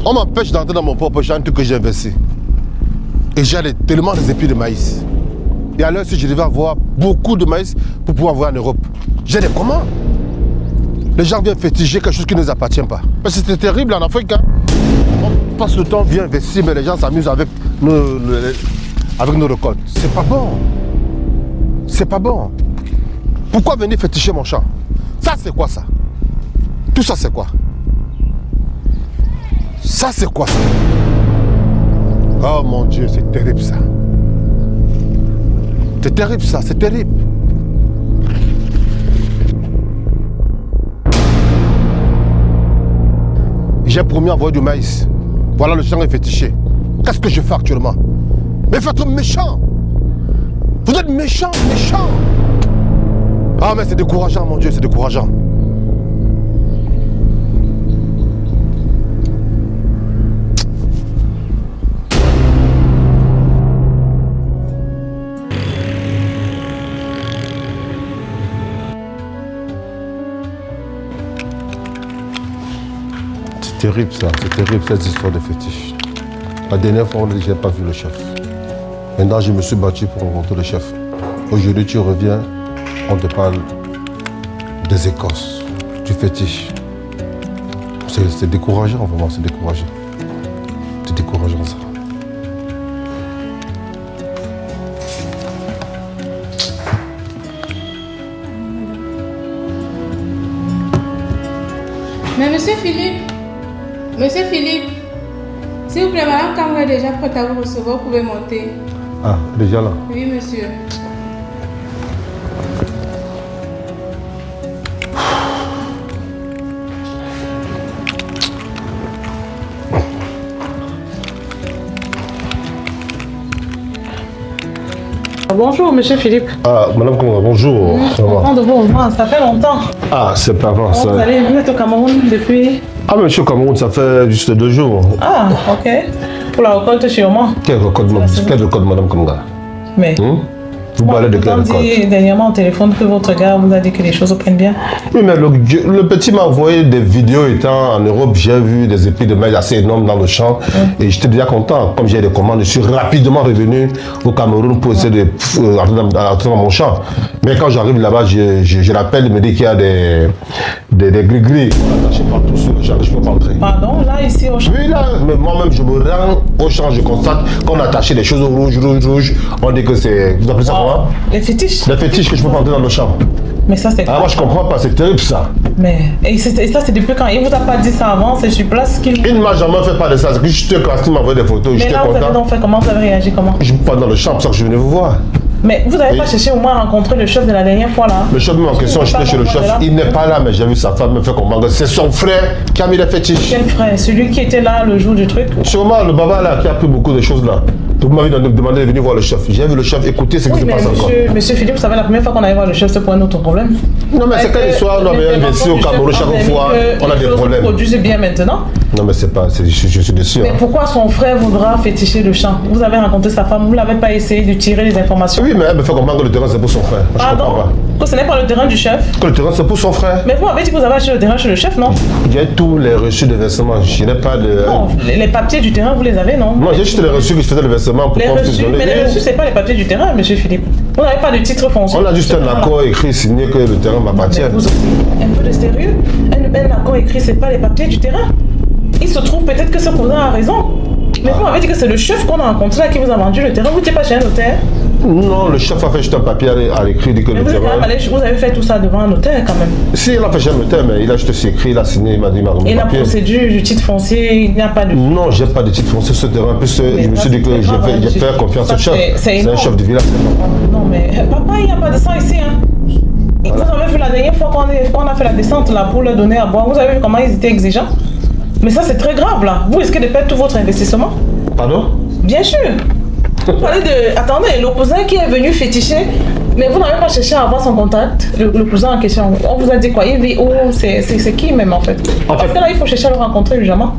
On m'empêche d'entrer dans mon propre champ que j'ai investi. Et j'ai tellement des épis de maïs. Et alors, si je devais avoir beaucoup de maïs pour pouvoir envoyer en Europe, j'ai des commandes. Les gens viennent féticher quelque chose qui ne nous appartient pas. Mais c'était terrible en Afrique. Hein? On passe le temps, vient investir, mais les gens s'amusent avec nos récoltes. C'est pas bon. C'est pas bon. Pourquoi venir féticher mon champ? Ça, c'est quoi ça? Tout ça, c'est quoi? Ça, c'est quoi ça? Oh mon Dieu, c'est terrible ça. C'est terrible ça, c'est terrible. J'ai promis d'envoyer du maïs. Voilà, le champ est fétiché. Qu'est-ce que je fais actuellement? Mais vous êtes méchant. Vous êtes méchant, méchant. Ah mais c'est décourageant, mon Dieu, c'est décourageant. C'est terrible ça, c'est terrible cette histoire de fétiche. La dernière fois, on n'a déjà pas vu le chef. Maintenant, je me suis battu pour rencontrer le chef. Aujourd'hui, tu reviens, on te parle des écorces, du fétiche. C'est décourageant, vraiment, c'est décourageant. C'est décourageant ça. Mais monsieur Philippe, s'il vous plaît, madame Kamou est déjà prête à vous recevoir, vous pouvez monter. Ah, déjà là? Oui, monsieur. Bonjour, monsieur Philippe. Ah, madame Kamou, bonjour. Content de vous revoir, ça fait longtemps. Ah, c'est pas vrai ça. Vous êtes au Cameroun depuis... Ah, mais je suis au Cameroun, ça fait juste 2 jours. Ah, ok. Pour la récolte sûrement. Quelle récolte, madame Kamga? Mais... Vous parlez de quelle récolte? Dit dernièrement au téléphone que votre gars vous a dit que les choses prennent bien. Oui, mais le petit m'a envoyé des vidéos étant en Europe. J'ai vu des épis de maïs assez énormes dans le champ. Et j'étais déjà content. Comme j'ai des commandes, je suis rapidement revenu au Cameroun pour essayer de rentrer dans mon champ. Mais quand j'arrive là-bas, je l'appelle, il me dit qu'il y a des gris-gris attachés partout sur le champ. Je ne peux pas entrer. Pardon, là, ici au champ? Oui, là, moi-même, je me rends au champ, je constate qu'on a attaché des choses rouges. On dit que c'est... Vous appelez ça comment? Les fétiches? Les fétiches que je peux pas entrer dans le champ. Mais ça, c'est... Ah, moi, je comprends pas, c'est terrible ça. Mais... Et ça, c'est depuis quand? Il vous a pas dit ça avant? C'est sur place qu'il... Il ne m'a jamais fait pas de ça. C'est que j'étais classe, il m'a envoyé des photos. Mais là, vous avez donc fait comment? Vous avez réagi comment? Je ne suis pas dans le champ, c'est pour ça que je venais vous voir. Mais vous n'avez pas cherché au moins à rencontrer le chef de la dernière fois là? Le chef en question, j'étais chez le chef. Il n'est pas là, mais j'ai vu sa femme me faire comprendre. C'est son frère qui a mis les fétiches. Quel frère? Celui qui était là le jour du truc? Sûrement, le baba là, qui a pris beaucoup de choses là. Vous m'avez demandé de venir voir le chef. J'ai vu le chef écouter ce qui se passe encore. Monsieur Philippe, vous savez, la première fois qu'on allait voir le chef, c'est pour un autre problème. Non, mais c'est quelle histoire? On avait investi au Cameroun chaque fois. On a des problèmes. Produisez bien maintenant. Non, mais c'est pas. Je suis déçu. Mais pourquoi son frère voudra féticher le champ? Vous avez rencontré sa femme, vous l'avez pas essayé de tirer les informations? Oui, mais elle me fait comprendre que le terrain c'est pour son frère. Pardon? Que ce n'est pas le terrain du chef? Que le terrain c'est pour son frère. Mais vous m'avez dit que vous avez acheté le terrain chez le chef, non? J'ai tous les reçus de versement. Je n'ai pas de. Non, les papiers du terrain, vous les avez, non? Non, j'ai juste les reçus que je faisais le versement pour qu'on puisse donner. Mais les reçus, c'est pas les papiers du terrain, monsieur Philippe. Vous n'avez pas de titre foncier. On a juste un accord écrit, signé que le terrain m'appartient. Vous aussi, un peu de sérieux? Un accord écrit, c'est pas les papiers du terrain? il se trouve peut-être que ce cousin a raison. Mais vous m'avez dit que c'est le chef qu'on a rencontré là qui vous a vendu le terrain. Vous n'étiez pas chez un notaire? Non, le chef a fait juste un papier à l'écrit, dit que le terrain... Vous avez fait tout ça devant un notaire quand même? Si, il a fait chez un notaire, mais il a juste écrit, il a signé, il m'a dit, il m'a remis et le papier. Et la procédure du titre foncier, il n'y a pas de... Non, j'ai pas de titre foncier sur ce terrain. En plus, je me suis dit que j'ai fait confiance au chef. C'est un chef de village. Non, mais papa, il n'y a pas de ça ici. Hein. Voilà. Vous avez vu la dernière fois qu'on a fait la descente là pour leur donner à boire, vous avez vu comment ils étaient exigeants? Mais ça, c'est très grave là. Vous risquez de perdre tout votre investissement. Pardon? Bien sûr. Vous parlez de... Attendez, le cousin qui est venu féticher, mais vous n'avez pas cherché à avoir son contact, le cousin en question. On vous a dit quoi? Il vit où? C'est qui même en fait? Parce que là, il faut chercher à le rencontrer urgemment.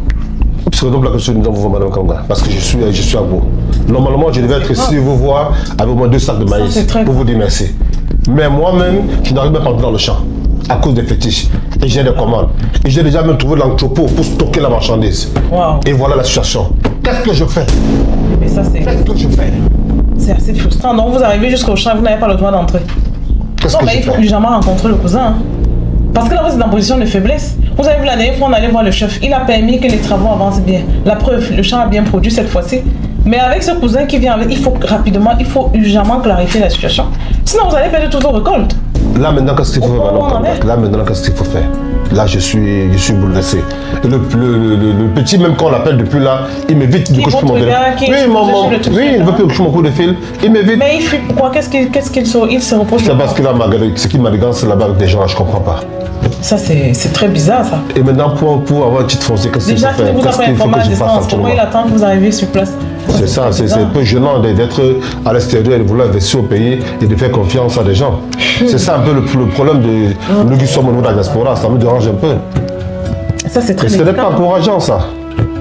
C'est donc la question de vous, Madame Kanga, parce que je suis à vous. Normalement, je devais être ici vous voir avec au moins 2 sacs de maïs pour vous dire merci. Mais moi-même, je n'arrive même pas dans le champ à cause des fétiches. Et j'ai des commandes. Et j'ai déjà même trouvé l'entrepôt pour stocker la marchandise. Wow. Et voilà la situation. Qu'est-ce que je fais? Mais ça, c'est... Qu'est-ce que je fais? C'est assez frustrant. Donc vous arrivez jusqu'au champ, vous n'avez pas le droit d'entrer. Qu'est-ce que je fais? Il faut jamais rencontrer le cousin. Hein. Parce que là, vous êtes en position de faiblesse. Vous avez vu la dernière fois, on allait voir le chef. Il a permis que les travaux avancent bien. La preuve, le champ a bien produit cette fois-ci. Mais avec ce cousin qui vient avec, il faut urgemment clarifier la situation. Sinon, vous allez perdre toutes vos récoltes. Là, maintenant, qu'est-ce qu'il faut faire? Là, maintenant, qu'est-ce qu'il faut faire? Là, je suis bouleversé. Le petit, même quand on l'appelle depuis là, il m'évite du coup je peux mon téléphone. Oui, maman. Oui, il ne veut plus que je mon coup de fil. Il m'évite. Mais il fait pourquoi? Qu'est-ce qu'il se reproche? C'est parce qu'il a ce qui m'arrogance là-bas avec des gens, je ne comprends pas. Ça, c'est très bizarre, ça. Et maintenant, pour avoir un titre foncier, qu'est-ce qu'il faut faire? Déjà, vous avez informé à distance. Pourquoi il attend que vous arriviez sur place? C'est ça, c'est un peu gênant d'être à l'extérieur et de vouloir investir au pays et de faire confiance à des gens. C'est ça un peu le problème de nous qui sommes au niveau de la diaspora, ça me dérange un peu. Ça, c'est très délicat. Ce n'est pas encourageant, ça.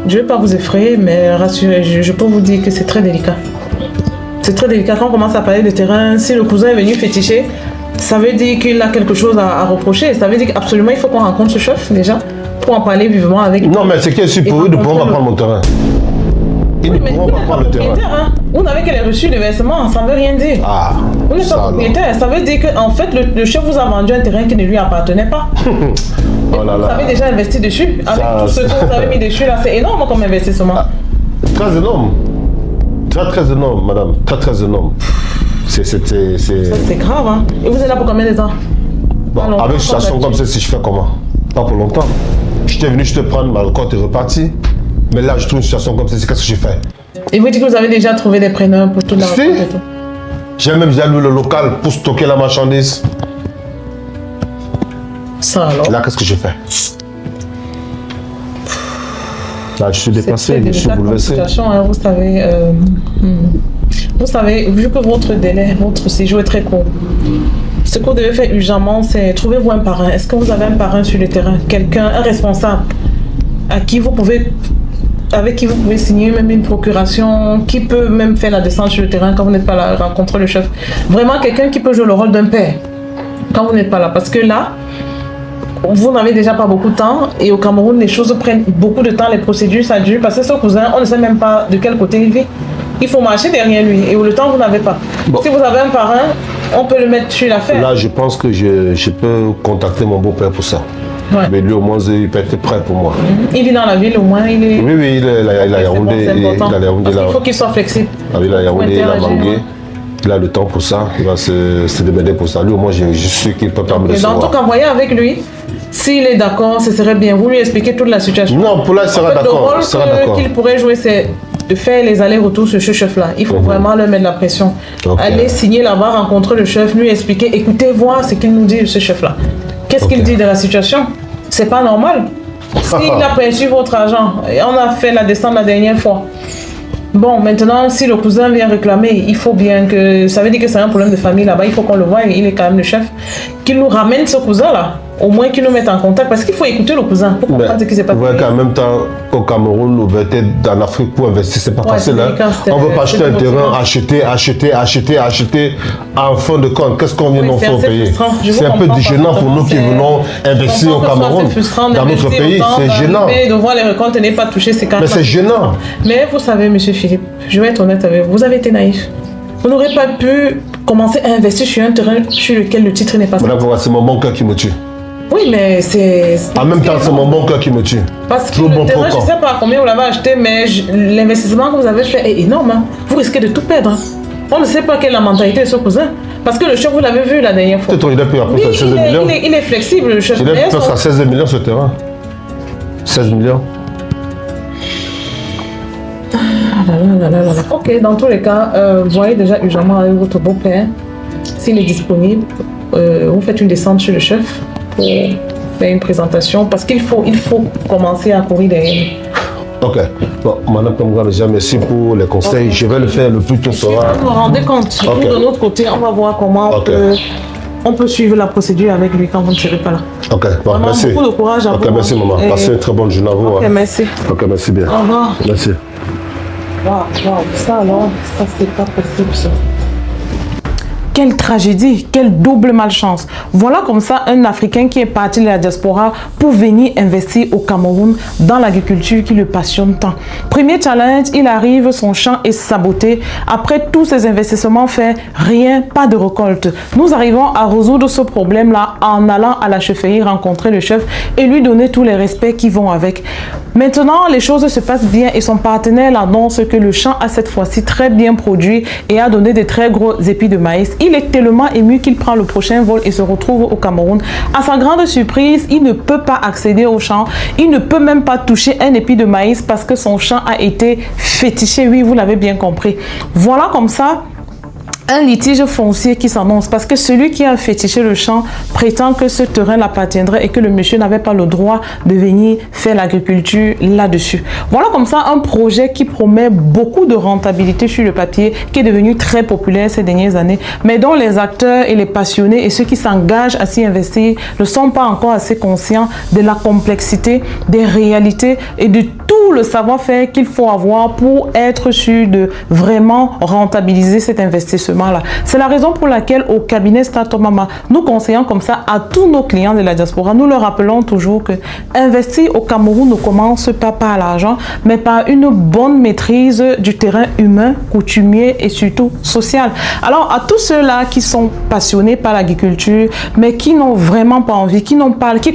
Je ne vais pas vous effrayer, mais rassurez, je peux vous dire que c'est très délicat. C'est très délicat quand on commence à parler de terrain. Si le cousin est venu féticher, ça veut dire qu'il a quelque chose à reprocher. Ça veut dire qu'absolument, il faut qu'on rencontre ce chef, déjà, pour en parler vivement avec lui. Non, mais c'est qu'il est pour eux de pouvoir prendre mon terrain. Ils ne pourront pas prendre le terrain. Hein. Vous n'avez qu'elle reçu le versement, ça ne veut rien dire. Ah, vous n'êtes pas propriétaire. Ça veut dire qu'en fait, le chef vous a vendu un terrain qui ne lui appartenait pas. Oh là là. Vous avez déjà investi dessus. Avec tout ce que vous avez mis dessus là, c'est énorme comme investissement. Très énorme. Très énorme, madame. Très énorme. C'est grave, hein. Et vous êtes là pour combien de temps? Bon, avec une situation comme ça, si je fais comment? Pas pour longtemps. J'étais venu, je te prendre, ma récolte est repartie. Mais là, je trouve une situation comme ça, qu'est-ce que je fais? Et vous dites que vous avez déjà trouvé des preneurs pour toute la récolte et tout? J'ai même déjà loué le local pour stocker la marchandise. Ça alors? Là, qu'est-ce que je fais? Là, je suis dépassé, je suis bouleversé. Hein, vous savez, vu que votre délai, votre séjour est très court, ce que vous devez faire urgemment, c'est trouvez-vous un parrain. Est-ce que vous avez un parrain sur le terrain? Quelqu'un, un responsable, avec qui vous pouvez signer même une procuration, qui peut même faire la descente sur le terrain quand vous n'êtes pas là, rencontrer le chef. Vraiment quelqu'un qui peut jouer le rôle d'un père quand vous n'êtes pas là. Parce que là, vous n'avez déjà pas beaucoup de temps et au Cameroun, les choses prennent beaucoup de temps, les procédures, ça dure. Parce que ce cousin, on ne sait même pas de quel côté il vit. Il faut marcher derrière lui et le temps, vous n'avez pas. Bon. Si vous avez un parrain, on peut le mettre sur l'affaire. Là, je pense que je peux contacter mon beau-père pour ça. Ouais. Mais lui, au moins, il peut être prêt pour moi. Il vit dans la ville, au moins, il est... Oui, il a Yaoundé. Il faut qu'il soit flexible. Ah, il a Yaoundé, il a Mangué. Il a le temps pour ça. Il va se démerder pour ça. Lui, au moins, je suis sûr qu'il peut me recevoir. Dans tout cas, voyez avec lui. S'il est d'accord, ce serait bien. Vous lui expliquez toute la situation. Non, pour là, il sera d'accord. Le rôle qu'il pourrait jouer, c'est de faire les allers-retours sur ce chef-là. Il faut vraiment leur mettre la pression. Okay. Aller signer là-bas, rencontrer le chef, lui expliquer, écoutez, voir ce qu'il nous dit, ce chef-là. Qu'est-ce qu'il dit de la situation? C'est pas normal. S'il a perçu votre argent, on a fait la descente la dernière fois. Bon, maintenant, si le cousin vient réclamer, il faut bien que... Ça veut dire que c'est un problème de famille là-bas, il faut qu'on le voie, il est quand même le chef. Qu'il nous ramène ce cousin-là, au moins qu'il nous mette en contact, parce qu'il faut écouter le cousin pour comprendre ce qui s'est passé. Ouais, qu'en même temps, au Cameroun, ou peut-être en Afrique, pour investir, c'est pas facile. Hein. On veut pas acheter un terrain, acheter. En fin de compte, qu'est-ce qu'on vient d'en faire payer? C'est un peu gênant pour nous qui venons investir au Cameroun. Dans notre pays, c'est gênant. De voir les récoltes n'est pas touchées, c'est quand même... Mais c'est gênant. Mais vous savez, monsieur Philippe, je vais être honnête avec vous, vous avez été naïf. Vous n'aurez pas pu commencer à investir sur un terrain sur lequel le titre n'est pas... Voilà, c'est mon bon cœur qui me tue. Oui, mais c'est... En même temps, c'est mon bon cœur qui me tue. Parce que le terrain, je ne sais pas combien vous l'avez acheté, mais l'investissement que vous avez fait est énorme. Hein. Vous risquez de tout perdre. On ne sait pas quelle est la mentalité de ce cousin. Parce que le chef, vous l'avez vu la dernière fois. Peut-être il a payé à peu près 16 millions. Il est flexible, le chef. Il a payé à 16 millions ce terrain. 16 millions. Ok, dans tous les cas, voyez déjà urgemment avec votre beau-père. S'il est disponible, vous faites une descente chez le chef pour faire une présentation. Parce qu'il faut commencer à courir derrière. Ok. Bon, Madame Kamga, déjà merci pour les conseils. Okay. Je vais le faire le plus tôt sera. Vous vous rendez compte. Okay. Nous, de notre côté, on va voir comment on peut suivre la procédure avec lui quand vous ne serez pas là. Ok, bon, vraiment, merci. Beaucoup de courage à vous. Ok, merci maman. Passez une très bonne journée à vous. Ok, merci. Ok, merci bien. Au revoir. Merci. Waouh, ça alors, ça c'est pas possible ça. Quelle tragédie, quelle double malchance. Voilà comme ça un Africain qui est parti de la diaspora pour venir investir au Cameroun dans l'agriculture qui le passionne tant. Premier challenge, il arrive, son champ est saboté. Après tous ces investissements faits, rien, pas de récolte. Nous arrivons à résoudre ce problème-là en allant à la chefferie rencontrer le chef et lui donner tous les respects qui vont avec. Maintenant, les choses se passent bien et son partenaire annonce que le champ a cette fois-ci très bien produit et a donné de très gros épis de maïs. Il est tellement ému qu'il prend le prochain vol et se retrouve au Cameroun. À sa grande surprise, il ne peut pas accéder au champ. Il ne peut même pas toucher un épi de maïs parce que son champ a été fétiché. Oui, vous l'avez bien compris. Voilà comme ça un litige foncier qui s'annonce parce que celui qui a fétiché le champ prétend que ce terrain l'appartiendrait et que le monsieur n'avait pas le droit de venir faire l'agriculture là-dessus. Voilà comme ça un projet qui promet beaucoup de rentabilité sur le papier, qui est devenu très populaire ces dernières années, mais dont les acteurs et les passionnés et ceux qui s'engagent à s'y investir ne sont pas encore assez conscients de la complexité, des réalités et de tout le savoir-faire qu'il faut avoir pour être sûr de vraiment rentabiliser cet investissement. C'est la raison pour laquelle au cabinet Statomama, nous conseillons comme ça à tous nos clients de la diaspora. Nous leur rappelons toujours que investir au Cameroun ne commence pas par l'argent, mais par une bonne maîtrise du terrain humain, coutumier et surtout social. Alors à tous ceux-là qui sont passionnés par l'agriculture, mais qui n'ont vraiment pas envie, qui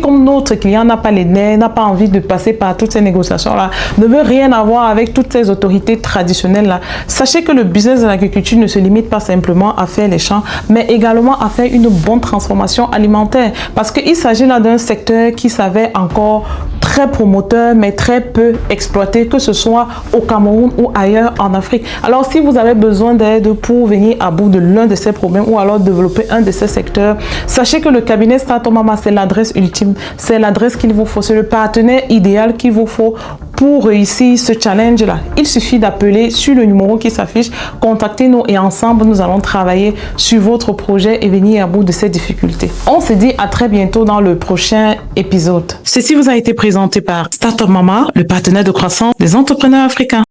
comme notre client n'a pas les nerfs, n'a pas envie de passer par toutes ces négociations-là, ne veut rien avoir avec toutes ces autorités traditionnelles-là, sachez que le business de l'agriculture ne se limite pas simplement à faire les champs, mais également à faire une bonne transformation alimentaire. Parce qu'il s'agit là d'un secteur qui s'avère encore très promoteur, mais très peu exploité, que ce soit au Cameroun ou ailleurs en Afrique. Alors, si vous avez besoin d'aide pour venir à bout de l'un de ces problèmes ou alors développer un de ces secteurs, sachez que le cabinet Statomama, c'est l'adresse ultime, c'est l'adresse qu'il vous faut, c'est le partenaire idéal qu'il vous faut pour réussir ce challenge-là. Il suffit d'appeler sur le numéro qui s'affiche, contactez-nous et ensemble, nous allons travailler sur votre projet et venir à bout de ces difficultés. On se dit à très bientôt dans le prochain épisode. Ceci vous a été présenté par Statomama, le partenaire de croissance des entrepreneurs africains.